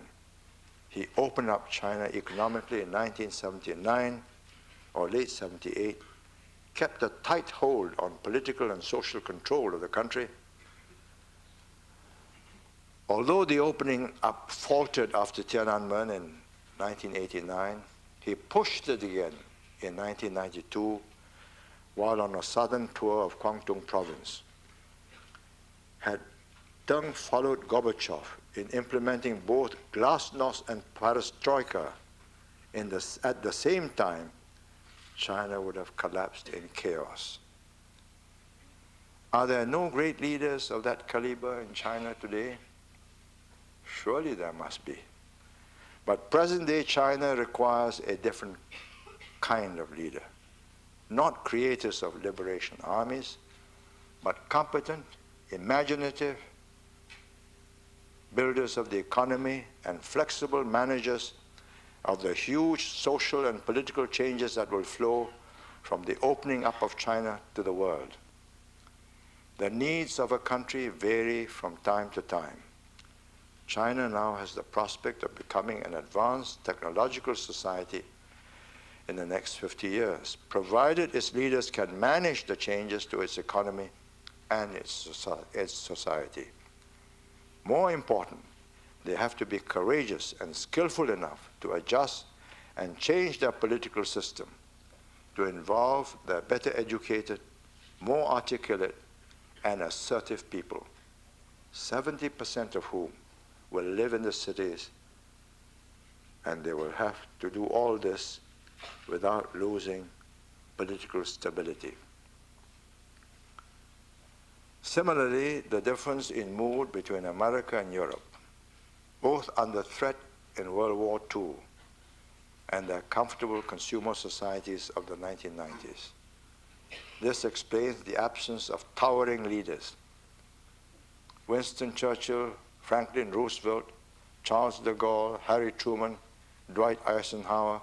He opened up China economically in 1979 or late 78, kept a tight hold on political and social control of the country. Although the opening up faltered after Tiananmen in 1989, he pushed it again in 1992 while on a southern tour of Guangdong province. Had Deng followed Gorbachev in implementing both glasnost and perestroika at the same time, China would have collapsed in chaos. Are there no great leaders of that caliber in China today? Surely there must be. But present-day China requires a different kind of leader. Not creators of liberation armies, but competent, imaginative, builders of the economy and flexible managers of the huge social and political changes that will flow from the opening up of China to the world. The needs of a country vary from time to time. China now has the prospect of becoming an advanced technological society in the next 50 years, provided its leaders can manage the changes to its economy and its society. More important, they have to be courageous and skillful enough to adjust and change their political system to involve their better educated, more articulate, and assertive people, 70% of whom will live in the cities, and they will have to do all this without losing political stability. Similarly, the difference in mood between America and Europe, both under threat in World War II and their comfortable consumer societies of the 1990s. This explains the absence of towering leaders. Winston Churchill, Franklin Roosevelt, Charles de Gaulle, Harry Truman, Dwight Eisenhower,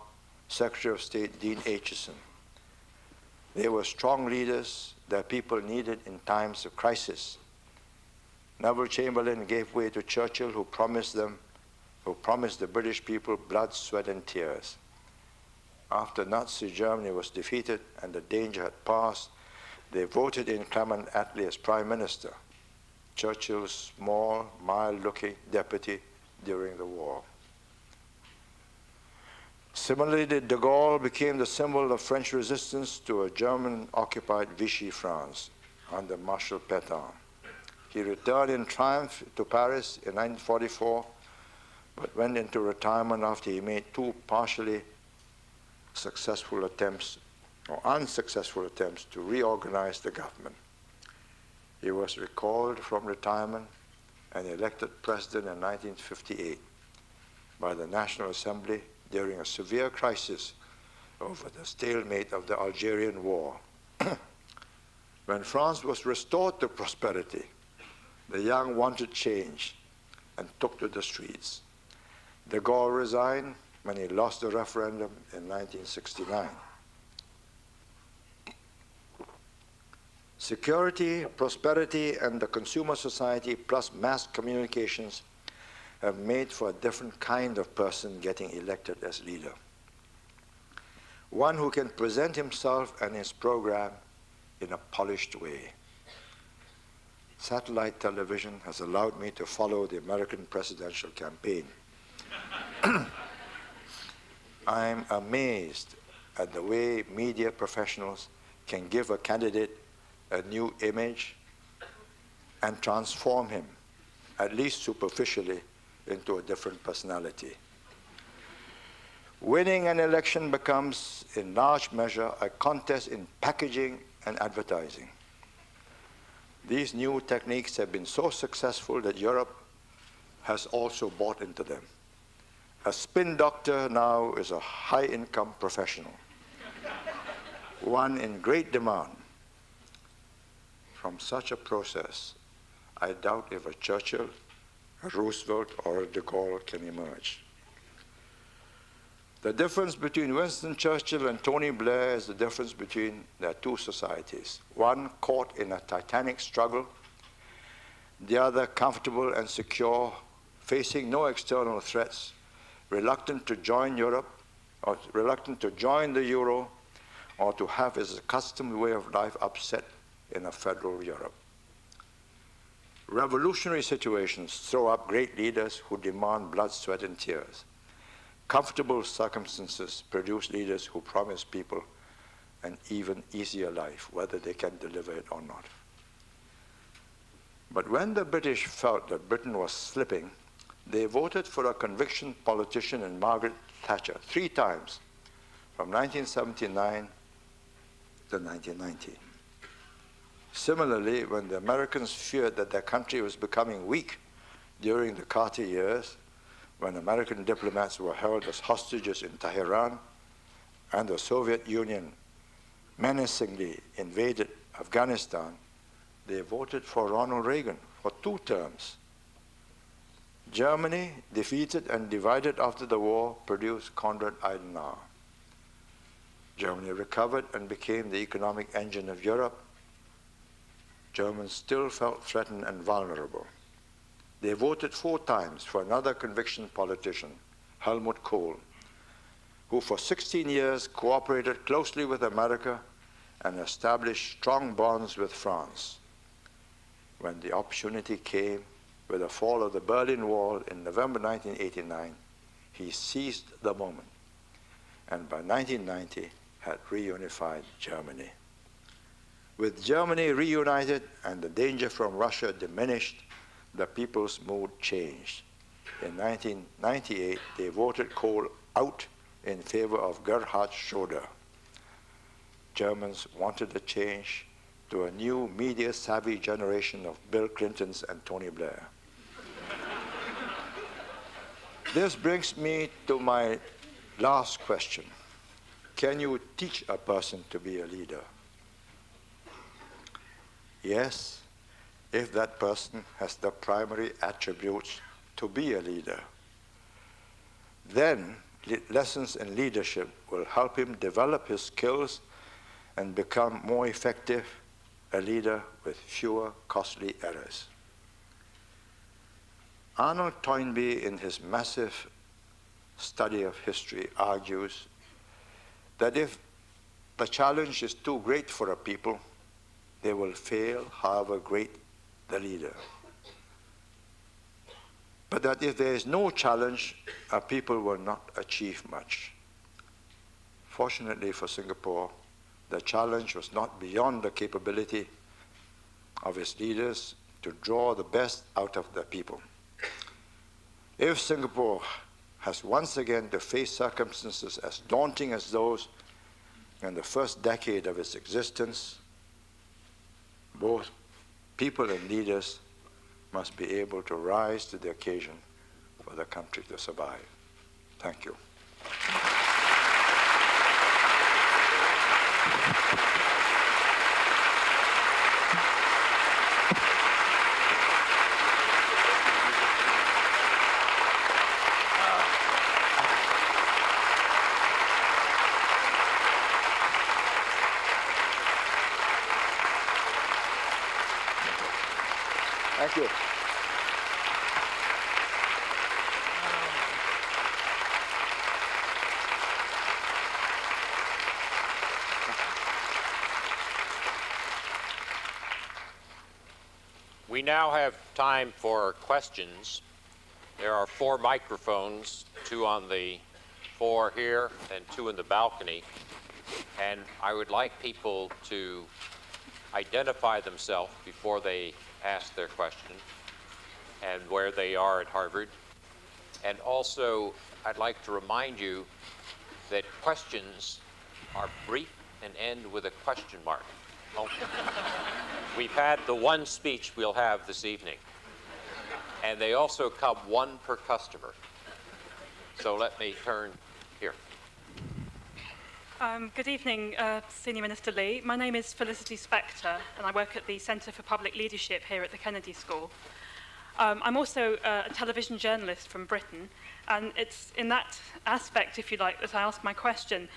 Secretary of State Dean Acheson. They were strong leaders that people needed in times of crisis. Neville Chamberlain gave way to Churchill, who promised the British people blood, sweat, and tears. After Nazi Germany was defeated and the danger had passed, they voted in Clement Attlee as Prime Minister, Churchill's small, mild-looking deputy during the war. Similarly, de Gaulle became the symbol of French resistance to a German-occupied Vichy France under Marshal Pétain. He returned in triumph to Paris in 1944, but went into retirement after he made two partially successful attempts, or unsuccessful attempts, to reorganize the government. He was recalled from retirement and elected president in 1958 by the National Assembly during a severe crisis over the stalemate of the Algerian War. When France was restored to prosperity, the young wanted change and took to the streets. De Gaulle resigned when he lost the referendum in 1969. Security, prosperity, and the consumer society plus mass communications have made for a different kind of person getting elected as leader. One who can present himself and his program in a polished way. Satellite television has allowed me to follow the American presidential campaign. I'm amazed at the way media professionals can give a candidate a new image and transform him, at least superficially, into a different personality. Winning an election becomes, in large measure, a contest in packaging and advertising. These new techniques have been so successful that Europe has also bought into them. A spin doctor now is a high-income professional, one in great demand. From such a process, I doubt if a Churchill, a Roosevelt, or a de Gaulle can emerge. The difference between Winston Churchill and Tony Blair is the difference between their two societies. One caught in a titanic struggle, the other comfortable and secure, facing no external threats, reluctant to join Europe, or reluctant to join the euro, or to have his accustomed way of life upset in a federal Europe. Revolutionary situations throw up great leaders who demand blood, sweat, and tears. Comfortable circumstances produce leaders who promise people an even easier life, whether they can deliver it or not. But when the British felt that Britain was slipping, they voted for a conviction politician in Margaret Thatcher 3 times, from 1979 to 1990. Similarly, when the Americans feared that their country was becoming weak during the Carter years, when American diplomats were held as hostages in Tehran, and the Soviet Union menacingly invaded Afghanistan, they voted for Ronald Reagan for 2 terms. Germany, defeated and divided after the war, produced Konrad Adenauer. Germany recovered and became the economic engine of Europe. Germans still felt threatened and vulnerable. They voted 4 times for another conviction politician, Helmut Kohl, who for 16 years cooperated closely with America and established strong bonds with France. When the opportunity came with the fall of the Berlin Wall in November 1989, he seized the moment, and by 1990 had reunified Germany. With Germany reunited and the danger from Russia diminished, the people's mood changed. In 1998, they voted Kohl out in favor of Gerhard Schröder. Germans wanted a change to a new media-savvy generation of Bill Clintons and Tony Blair. This brings me to my last question. Can you teach a person to be a leader? Yes, if that person has the primary attributes to be a leader. Then lessons in leadership will help him develop his skills and become more effective, a leader with fewer costly errors. Arnold Toynbee, in his massive study of history, argues that if the challenge is too great for a people, they will fail, however great the leader. But that if there is no challenge, a people will not achieve much. Fortunately for Singapore, the challenge was not beyond the capability of its leaders to draw the best out of the people. If Singapore has once again to face circumstances as daunting as those in the first decade of its existence, both people and leaders must be able to rise to the occasion for the country to survive. Thank you. Thank you. We now have time for questions. There are 4 microphones, 2 on the floor here and 2 in the balcony. And I would like people to identify themselves before they ask their question and where they are at Harvard. And also, I'd like to remind you that questions are brief and end with a question mark. We've had the one speech we'll have this evening, and they also come 1 per customer. So let me turn here. Good evening, Senior Minister Lee. My name is Felicity Spector, and I work at the Centre for Public Leadership here at the Kennedy School. I'm also a television journalist from Britain, and it's in that aspect, if you like, that I ask my question.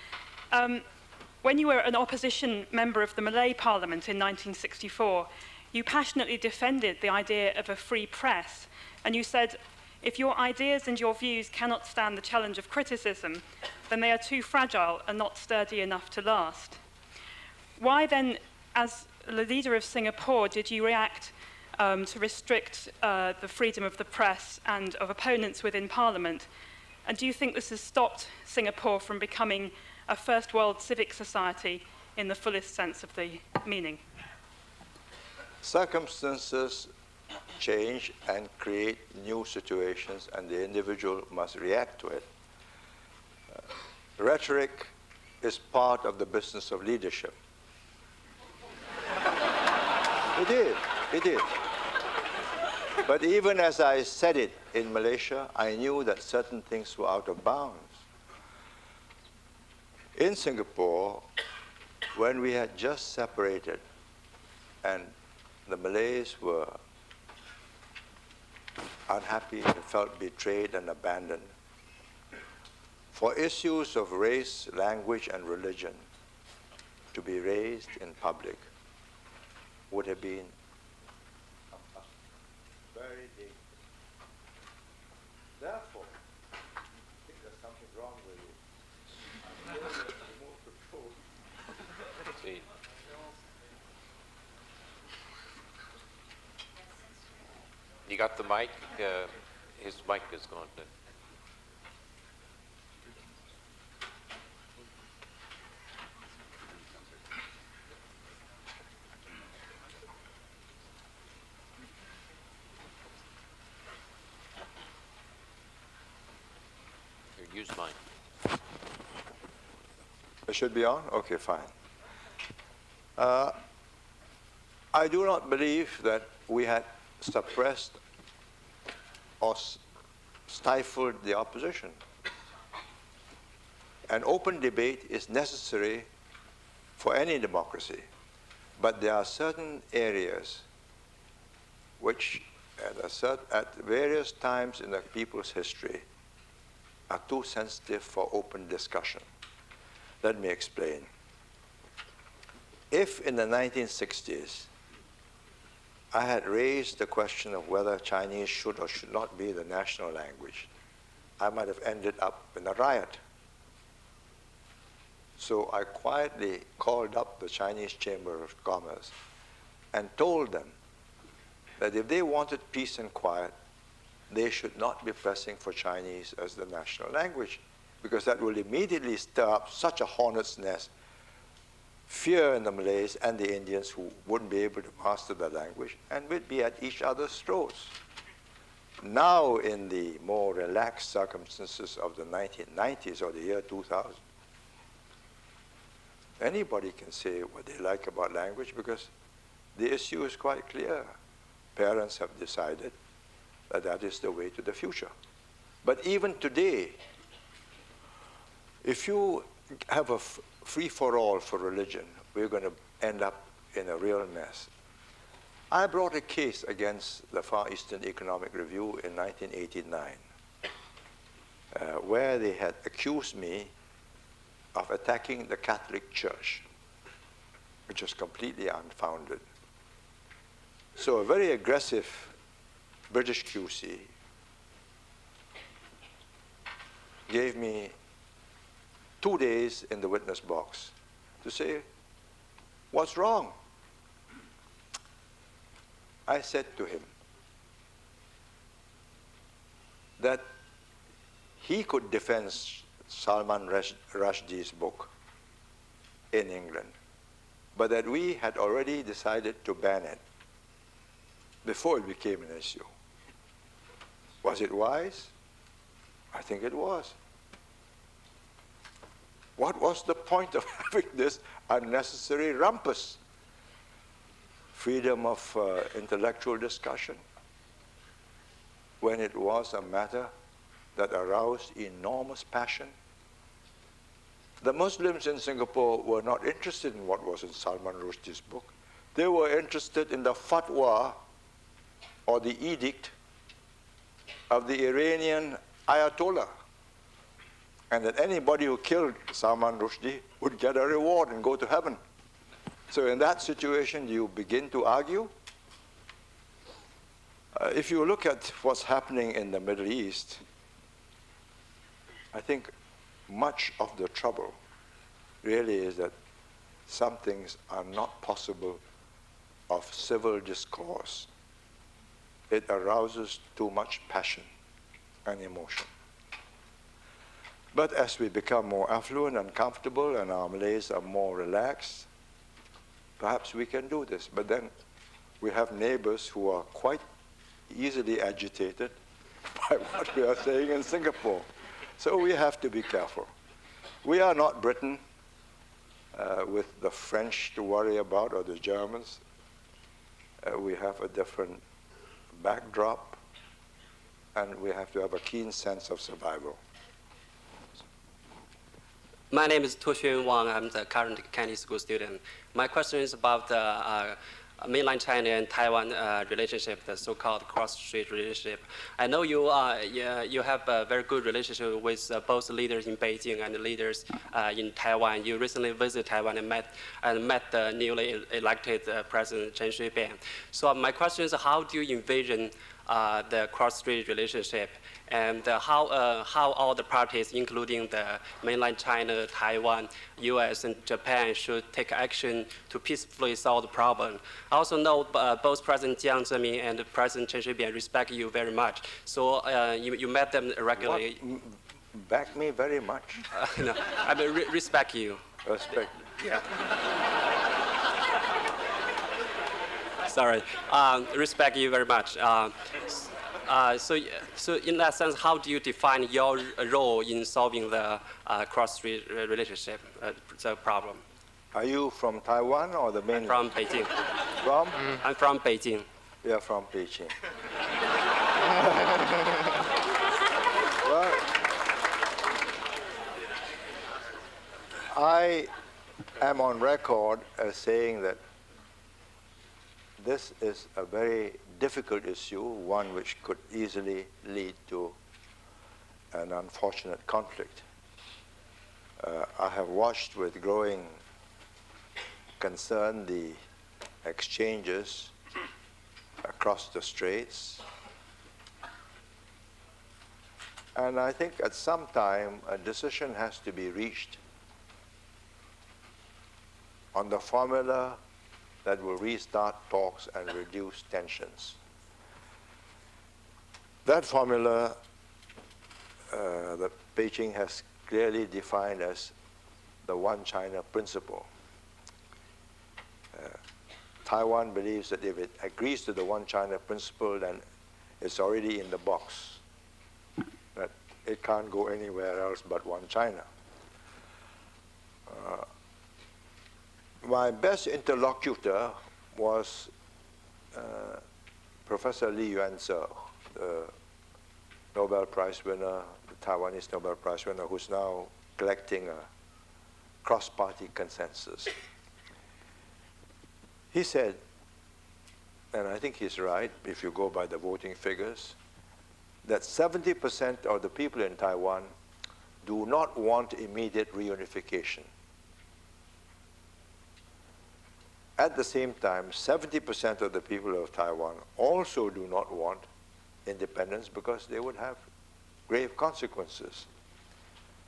When you were an opposition member of the Malay Parliament in 1964, you passionately defended the idea of a free press, and you said, If your ideas and your views cannot stand the challenge of criticism, then they are too fragile and not sturdy enough to last. Why then, as the leader of Singapore, did you react to restrict the freedom of the press and of opponents within Parliament? And do you think this has stopped Singapore from becoming a first world civic society in the fullest sense of the meaning? Circumstances change and create new situations, and the individual must react to it. Rhetoric is part of the business of leadership. It is. But even as I said it in Malaysia, I knew that certain things were out of bounds. In Singapore, when we had just separated and the Malays were unhappy and felt betrayed and abandoned, for issues of race, language, and religion to be raised in public would have been very dangerous. Therefore, I think there's something wrong with you. See. You got the mic? His mic is going to. Use mine. It should be on? Okay, fine. I do not believe that we had suppressed or stifled the opposition. An open debate is necessary for any democracy, but there are certain areas which at various times in the people's history are too sensitive for open discussion. Let me explain. If in the 1960s I had raised the question of whether Chinese should or should not be the national language, I might have ended up in a riot. So I quietly called up the Chinese Chamber of Commerce and told them that if they wanted peace and quiet, they should not be pressing for Chinese as the national language, because that will immediately stir up such a hornet's nest, fear in the Malays and the Indians who wouldn't be able to master the language and would be at each other's throats. Now, in the more relaxed circumstances of the 1990s or the year 2000, anybody can say what they like about language because the issue is quite clear. Parents have decided that that is the way to the future. But even today, if you have a free-for-all for religion, we're going to end up in a real mess. I brought a case against the Far Eastern Economic Review in 1989, where they had accused me of attacking the Catholic Church, which was completely unfounded. So a very aggressive British QC gave me 2 days in the witness box to say, what's wrong? I said to him that he could defend Salman Rushdie's book in England, but that we had already decided to ban it before it became an issue. Was it wise? I think it was. What was the point of having this unnecessary rumpus? Freedom of intellectual discussion, when it was a matter that aroused enormous passion. The Muslims in Singapore were not interested in what was in Salman Rushdie's book. They were interested in the fatwa or the edict of the Iranian Ayatollah, and that anybody who killed Salman Rushdie would get a reward and go to heaven. So in that situation, do you begin to argue? If you look at what's happening in the Middle East, I think much of the trouble really is that some things are not possible of civil discourse. It arouses too much passion and emotion. But as we become more affluent and comfortable and our Malays are more relaxed, perhaps we can do this. But then we have neighbors who are quite easily agitated by what we are saying in Singapore. So we have to be careful. We are not Britain with the French to worry about or the Germans. We have a different backdrop, and we have to have a keen sense of survival. My name is Tuxuan Wang. I'm the current Cantonese school student. My question is about the mainland China and Taiwan relationship, the so-called cross-strait relationship. I know you have a very good relationship with both leaders in Beijing and leaders in Taiwan. You recently visited Taiwan and met the newly elected President Chen Shui-bian. So my question is, how do you envision the cross-strait relationship, and how all the parties, including the mainland China, Taiwan, U.S., and Japan, should take action to peacefully solve the problem? I also know both President Jiang Zemin and President Chen Shui-bian respect you very much. So you met them regularly. What? Back me very much. No, I mean, respect you. Respect. Yeah. Sorry, respect you very much. So in that sense, how do you define your role in solving the cross-strait relationship, the problem? Are you from Taiwan or the mainland? From Beijing. From? I'm from Beijing. We are from Beijing. Well, I am on record as saying that this is a very difficult issue, one which could easily lead to an unfortunate conflict. I have watched with growing concern the exchanges across the straits. And I think at some time a decision has to be reached on the formula that will restart talks and reduce tensions. That formula that Beijing has clearly defined as the One China principle. Taiwan believes that if it agrees to the One China principle, then it's already in the box, that it can't go anywhere else but One China. My best interlocutor was Professor Lee Hoon Leong, the Nobel Prize winner, the Taiwanese Nobel Prize winner, who's now collecting a cross-party consensus. He said, and I think he's right if you go by the voting figures, that 70% of the people in Taiwan do not want immediate reunification. At the same time, 70% of the people of Taiwan also do not want independence because they would have grave consequences.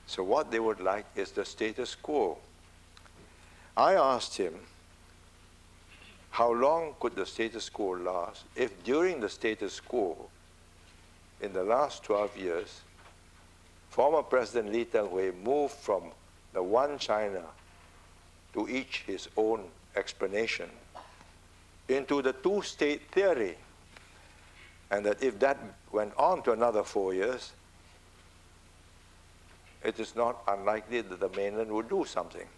So what they would like is the status quo. I asked him, how long could the status quo last if during the status quo, in the last 12 years, former President Lee Teng-hui moved from the One China to each his own explanation into the two-state theory, and that if that went on to another 4 years, it is not unlikely that the mainland would do something.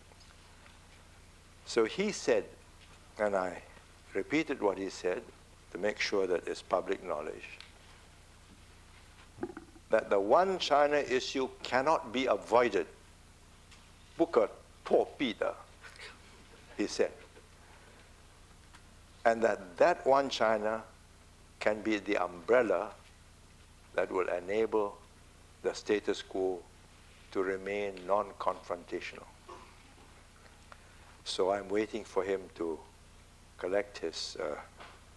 So he said, and I repeated what he said to make sure that it's public knowledge, that the One China issue cannot be avoided. 不可破壁的, he said. And that One China can be the umbrella that will enable the status quo to remain non-confrontational. So I'm waiting for him to collect his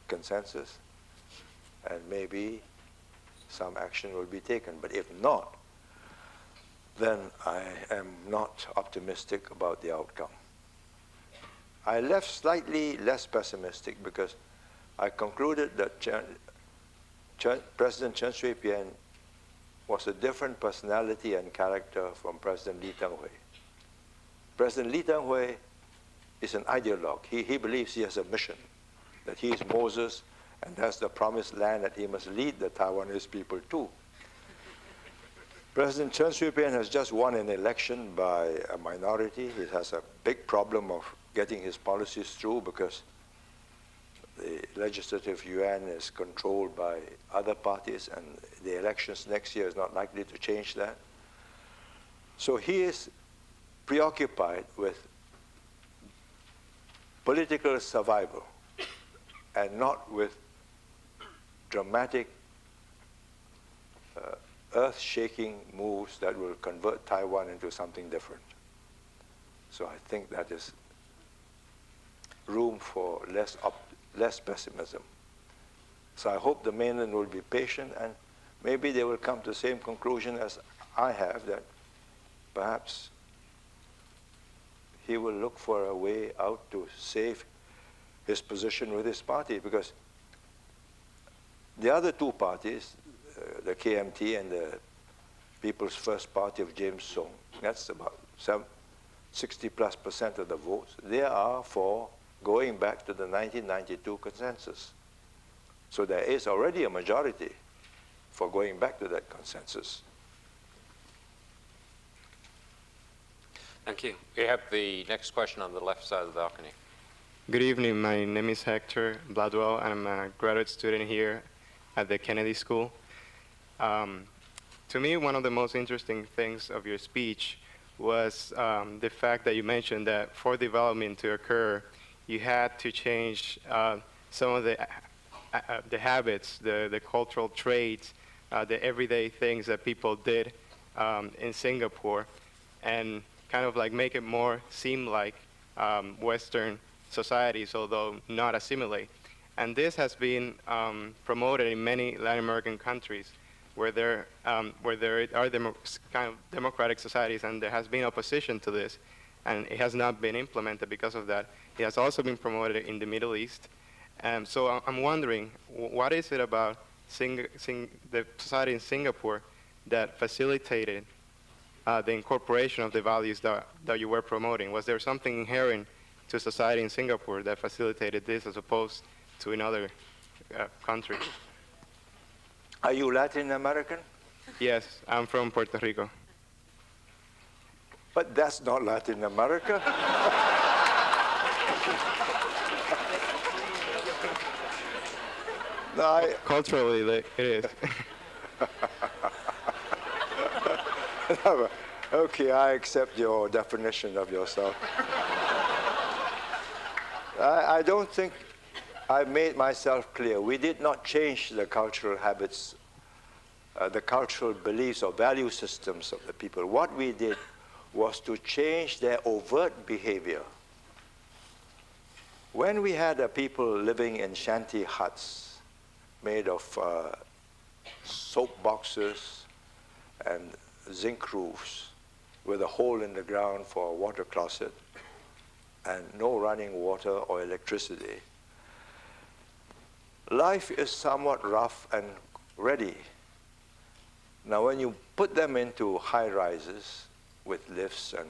consensus. and maybe some action will be taken. But if not, then I am not optimistic about the outcome. I left slightly less pessimistic because I concluded that President Chen Shui-bian was a different personality and character from President Lee Teng-hui. President Lee Teng-hui is an ideologue. He believes he has a mission, that he is Moses and has the promised land that he must lead the Taiwanese people to. President Chen Shui-bian has just won an election by a minority. He has a big problem of getting his policies through because the legislative yuan is controlled by other parties, and the elections next year is not likely to change that. So he is preoccupied with political survival and not with dramatic, earth-shaking moves that will convert Taiwan into something different. So I think that is room for less pessimism. So I hope the mainland will be patient, and maybe they will come to the same conclusion as I have, that perhaps he will look for a way out to save his position with his party, because the other two parties, the KMT and the People's First Party of James Song, that's about 60+% of the votes, they are for going back to the 1992 consensus. So there is already a majority for going back to that consensus. Thank you. We have the next question on the left side of the balcony. Good evening. My name is Hector Bladwell. I'm a graduate student here at the Kennedy School. To me, one of the most interesting things of your speech was the fact that you mentioned that for development to occur, you had to change some of the habits, the cultural traits, the everyday things that people did in Singapore, and kind of like make it more seem like Western societies, although not assimilate. And this has been promoted in many Latin American countries where there are kind of democratic societies, and there has been opposition to this, and it has not been implemented because of that. It has also been promoted in the Middle East. So I'm wondering, what is it about the society in Singapore that facilitated the incorporation of the values that you were promoting? Was there something inherent to society in Singapore that facilitated this as opposed to in other countries? Are you Latin American? Yes, I'm from Puerto Rico. But that's not Latin America. No, Culturally, it is. Okay, I accept your definition of yourself. I don't think I made myself clear. We did not change the cultural habits, the cultural beliefs or value systems of the people. What we did was to change their overt behavior. When we had people living in shanty huts made of soap boxes and zinc roofs with a hole in the ground for a water closet and no running water or electricity, life is somewhat rough and ready. Now, when you put them into high rises with lifts and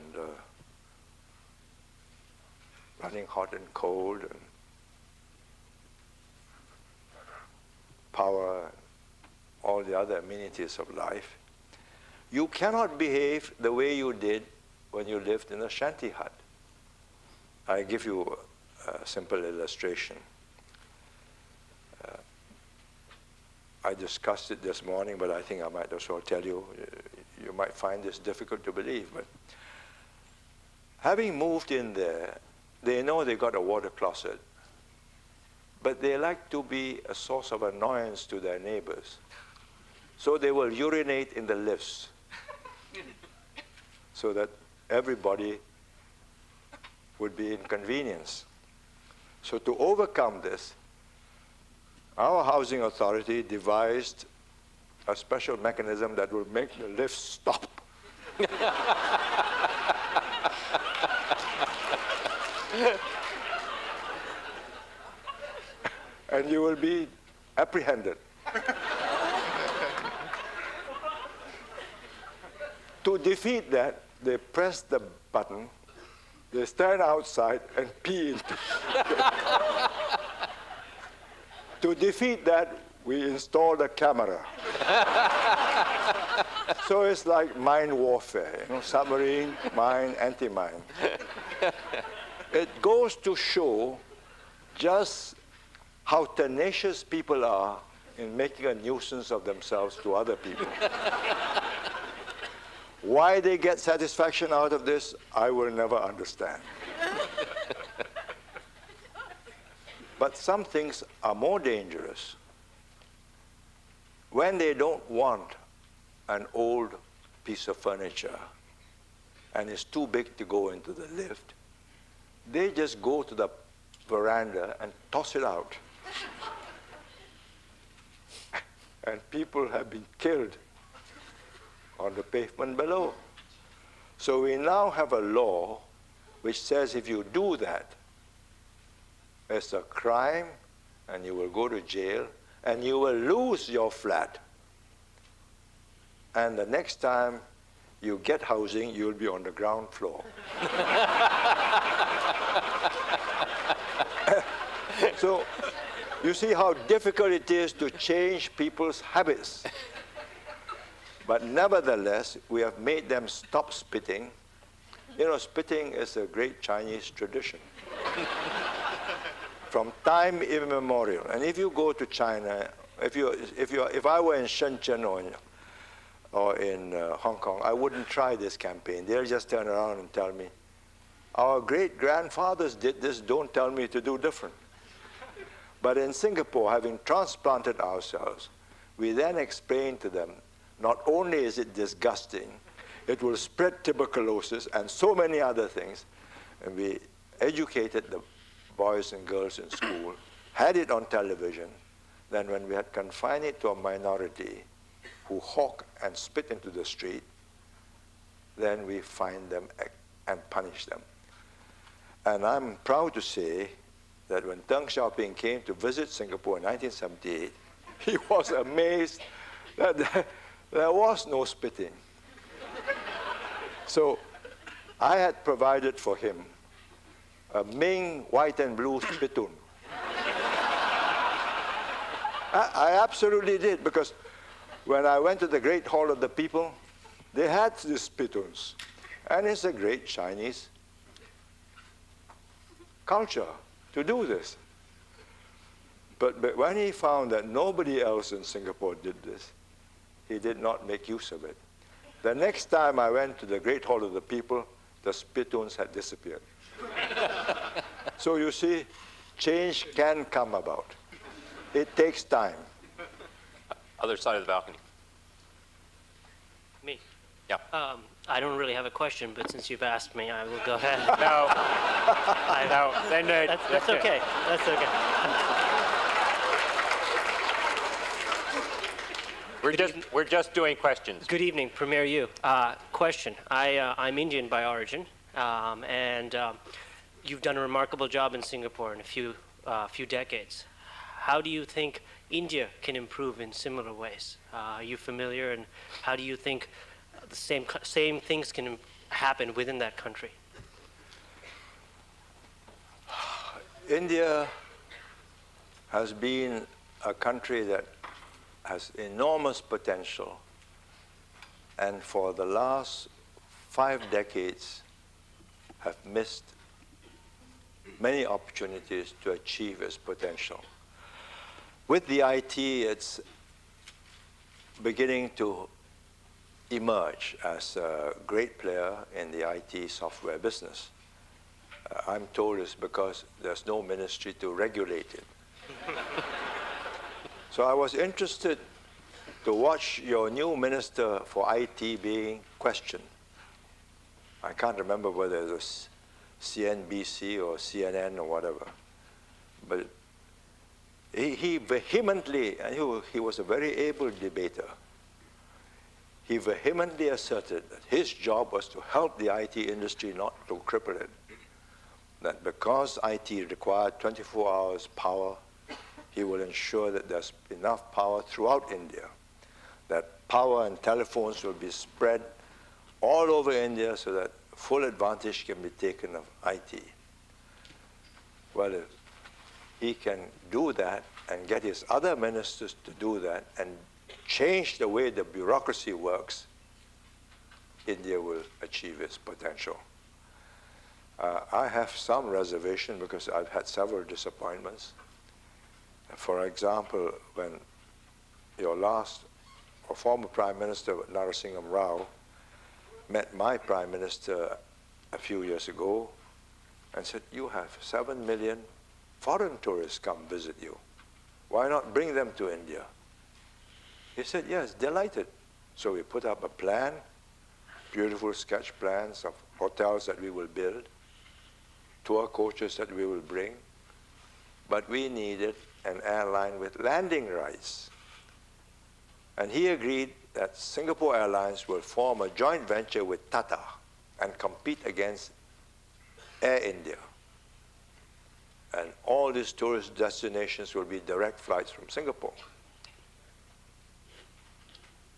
running hot and cold and power and all the other amenities of life, you cannot behave the way you did when you lived in a shanty hut. I give you a simple illustration. I discussed it this morning, but I think I might as well tell you. You might find this difficult to believe, but having moved in there, they know they got a water closet, but they like to be a source of annoyance to their neighbors. So they will urinate in the lifts so that everybody would be inconvenienced. So to overcome this, Our housing authority devised a special mechanism that will make the lift stop. And you will be apprehended. To defeat that, they press the button, they stand outside and pee into it. To defeat that, we installed a camera. So it's like mine warfare, submarine, mine, anti-mine. It goes to show just how tenacious people are in making a nuisance of themselves to other people. Why they get satisfaction out of this, I will never understand. But some things are more dangerous. When they don't want an old piece of furniture and it's too big to go into the lift, they just go to the veranda and toss it out. And people have been killed on the pavement below. So we now have a law which says if you do that, it's a crime and you will go to jail and you will lose your flat. And the next time you get housing, you'll be on the ground floor. So you see how difficult it is to change people's habits. But nevertheless, we have made them stop spitting. Spitting is a great Chinese tradition. From time immemorial. And if you go to China, if I were in Shenzhen or in Hong Kong, I wouldn't try this campaign. They'll just turn around and tell me, our great-grandfathers did this, don't tell me to do different. But in Singapore, having transplanted ourselves, we then explain to them, not only is it disgusting, it will spread tuberculosis and so many other things. And we educated the boys and girls in school, had it on television. Then when we had confined it to a minority who hawk and spit into the street, then we fine them and punish them. And I'm proud to say that when Deng Xiaoping came to visit Singapore in 1978, he was amazed that there was no spitting. So I had provided for him a Ming white and blue spittoon. I absolutely did, because when I went to the Great Hall of the People, they had these spittoons. And it's a great Chinese culture to do this. But when he found that nobody else in Singapore did this, he did not make use of it. The next time I went to the Great Hall of the People, the spittoons had disappeared. So you see, change can come about. It takes time. Other side of the balcony. Me? Yeah. I don't really have a question, but since you've asked me, I will go ahead. No. I know. Then, That's okay. That's okay. We're just doing questions. Good evening, Premier Yew. Question. I'm Indian by origin, and you've done a remarkable job in Singapore in a few decades. How do you think India can improve in similar ways? Are you familiar, and how do you think the same things can happen within that country? India has been a country that has enormous potential, and for the last 5 decades have missed many opportunities to achieve its potential. With the IT, it's beginning to emerge as a great player in the IT software business. I'm told it's because there's no ministry to regulate it. So I was interested to watch your new minister for IT being questioned. I can't remember whether it was CNBC or CNN or whatever. But he vehemently, and he was a very able debater, he vehemently asserted that his job was to help the IT industry, not to cripple it. That because IT required 24 hours power, he will ensure that there's enough power throughout India, that power and telephones will be spread all over India so that full advantage can be taken of IT. Well, if he can do that and get his other ministers to do that and change the way the bureaucracy works, India will achieve its potential. I have some reservation because I've had several disappointments. For example, when your last or former Prime Minister Narasimha Rao met my Prime Minister a few years ago and said, you have 7 million foreign tourists come visit you. Why not bring them to India? He said, yes, delighted. So we put up a plan, beautiful sketch plans of hotels that we will build, tour coaches that we will bring, but we needed an airline with landing rights. And he agreed that Singapore Airlines will form a joint venture with Tata and compete against Air India. And all these tourist destinations will be direct flights from Singapore.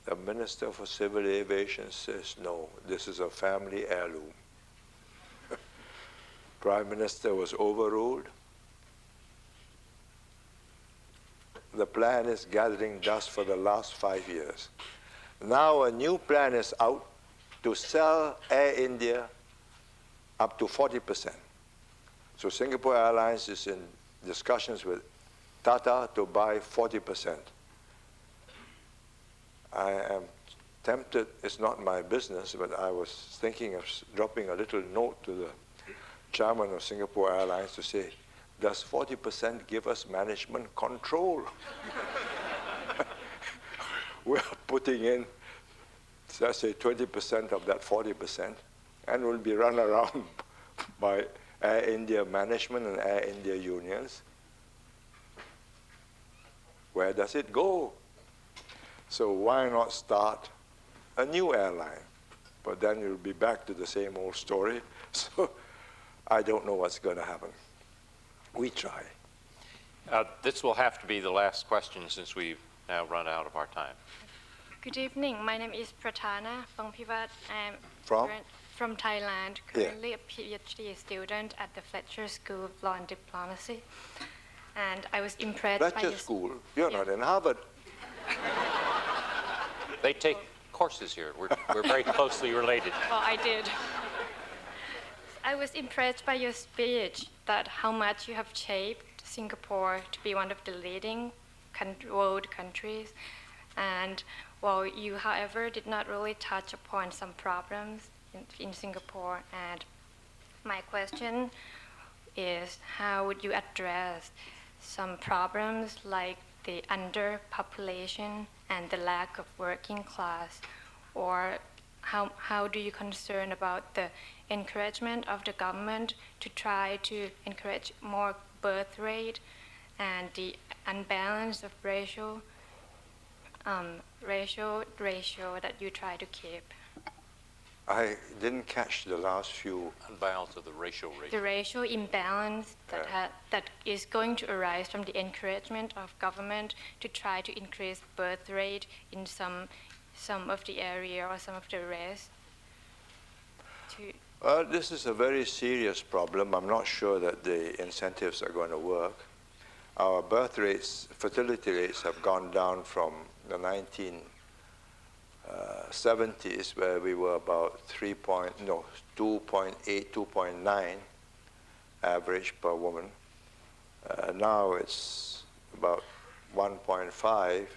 The Minister for Civil Aviation says, no, this is a family heirloom. Prime Minister was overruled. The plan is gathering dust for the last 5 years. Now a new plan is out to sell Air India up to 40%. So Singapore Airlines is in discussions with Tata to buy 40%. I am tempted, it's not my business, but I was thinking of dropping a little note to the chairman of Singapore Airlines to say, does 40% give us management control? We're putting in, let's say, 20% of that 40%, and will be run around by Air India management and Air India unions. Where does it go? So why not start a new airline? But then you'll be back to the same old story. So I don't know what's going to happen. We try. This will have to be the last question since we've now run out of our time. Good evening. My name is Pratana Phongpivat. I'm From? From Thailand, Yeah. currently a PhD student at the Fletcher School of Law and Diplomacy. And I was impressed by Fletcher your School. You're Yeah. not in Harvard. They take courses here. We're very closely related. Well, I did. I was impressed by your speech that how much you have shaped Singapore to be one of the leading world countries. And while you, however, did not really touch upon some problems in Singapore. And my question is, how would you address some problems like the underpopulation and the lack of working class? Or how do you concern about the encouragement of the government to try to encourage more birth rate and the unbalance of ratio that you try to keep? I didn't catch the last few. Unbalance of the racial rate. The racial imbalance that is going to arise from the encouragement of government to try to increase birth rate in some of the area or some of the race. This is a very serious problem. I'm not sure that the incentives are going to work. Our birth rates, fertility rates have gone down from the 1970s, where we were about 2.8, 2.9 average per woman. Now it's about 1.5.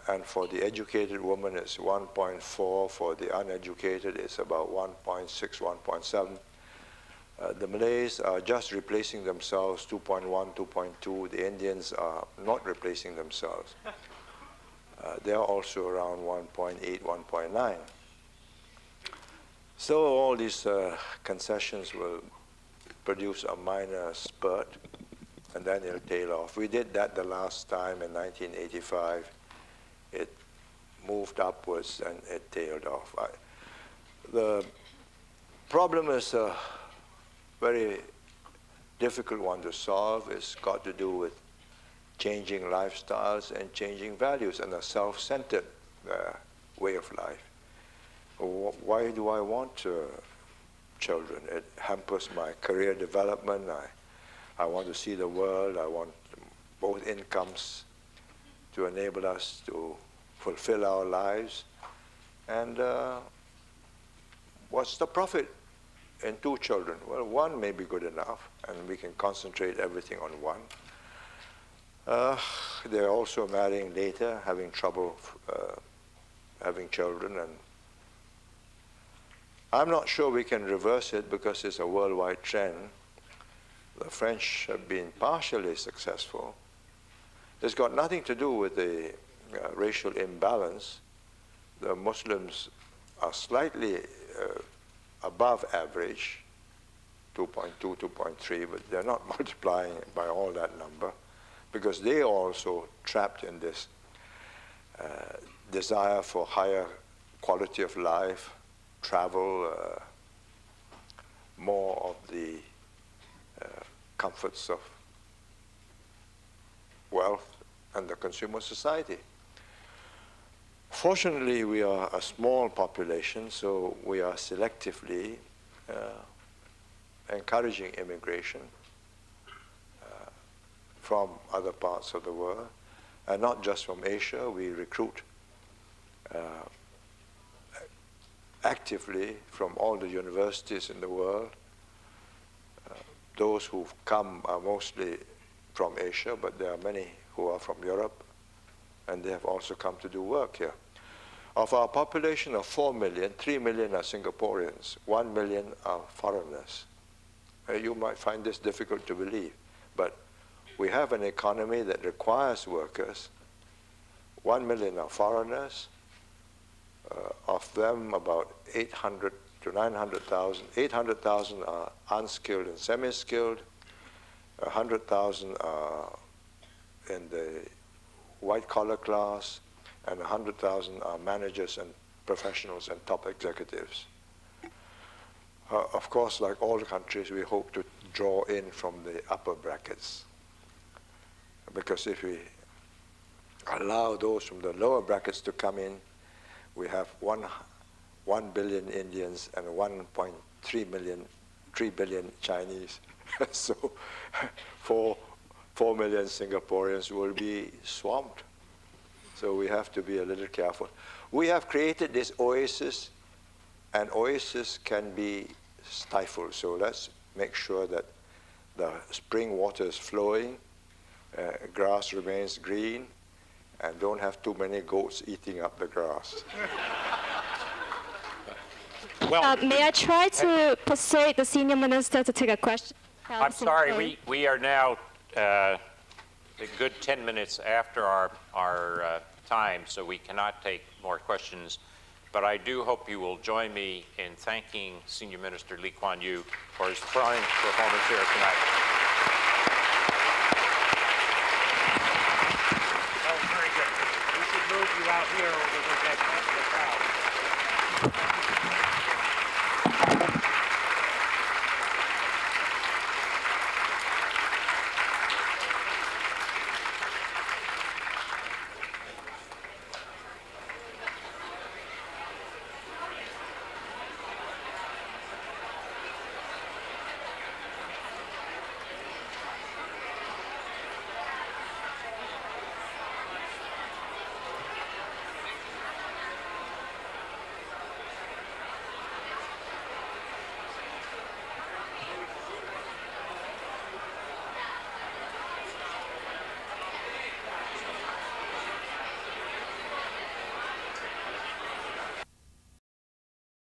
And for the educated woman, it's 1.4. For the uneducated, it's about 1.6, 1.7. The Malays are just replacing themselves, 2.1, 2.2. The Indians are not replacing themselves. They're also around 1.8, 1.9. So all these concessions will produce a minor spurt, and then it'll tail off. We did that the last time in 1985. It moved upwards and it tailed off. The problem is a very difficult one to solve. It's got to do with changing lifestyles and changing values and a self-centered way of life. Why do I want children? It hampers my career development. I want to see the world. I want both incomes to enable us to fulfill our lives. And what's the profit in 2 children? Well, 1 may be good enough, and we can concentrate everything on 1. They're also marrying later, having trouble having children, and I'm not sure we can reverse it because it's a worldwide trend. The French have been partially successful. It's got nothing to do with the racial imbalance. The Muslims are slightly above average, 2.2, 2.3, but they're not multiplying by all that number because they are also trapped in this desire for higher quality of life, travel, more of the comforts of wealth and the consumer society. Fortunately, we are a small population, so we are selectively encouraging immigration from other parts of the world, and not just from Asia. We recruit actively from all the universities in the world. Those who've come are mostly from Asia, but there are many who are from Europe, and they have also come to do work here. Of our population of 4 million, 3 million are Singaporeans, 1 million are foreigners. You might find this difficult to believe, but we have an economy that requires workers. 1 million are foreigners. Of them, about 800 to 900,000. 800,000 are unskilled and semi-skilled. 100,000 are in the white-collar class, and 100,000 are managers and professionals and top executives. Of course, like all countries, we hope to draw in from the upper brackets, because if we allow those from the lower brackets to come in, we have 1 billion Indians and 3 billion Chinese. So 4 million Singaporeans will be swamped. So we have to be a little careful. We have created this oasis, and oasis can be stifled. So let's make sure that the spring water is flowing, grass remains green, and don't have too many goats eating up the grass. Well, May I try to persuade the senior minister to take a question? I'm sorry, we are now a good 10 minutes after our time, so we cannot take more questions. But I do hope you will join me in thanking Senior Minister Lee Kuan Yew for his fine performance here tonight. That was very good. We should move you out here or we'll get back to the crowd.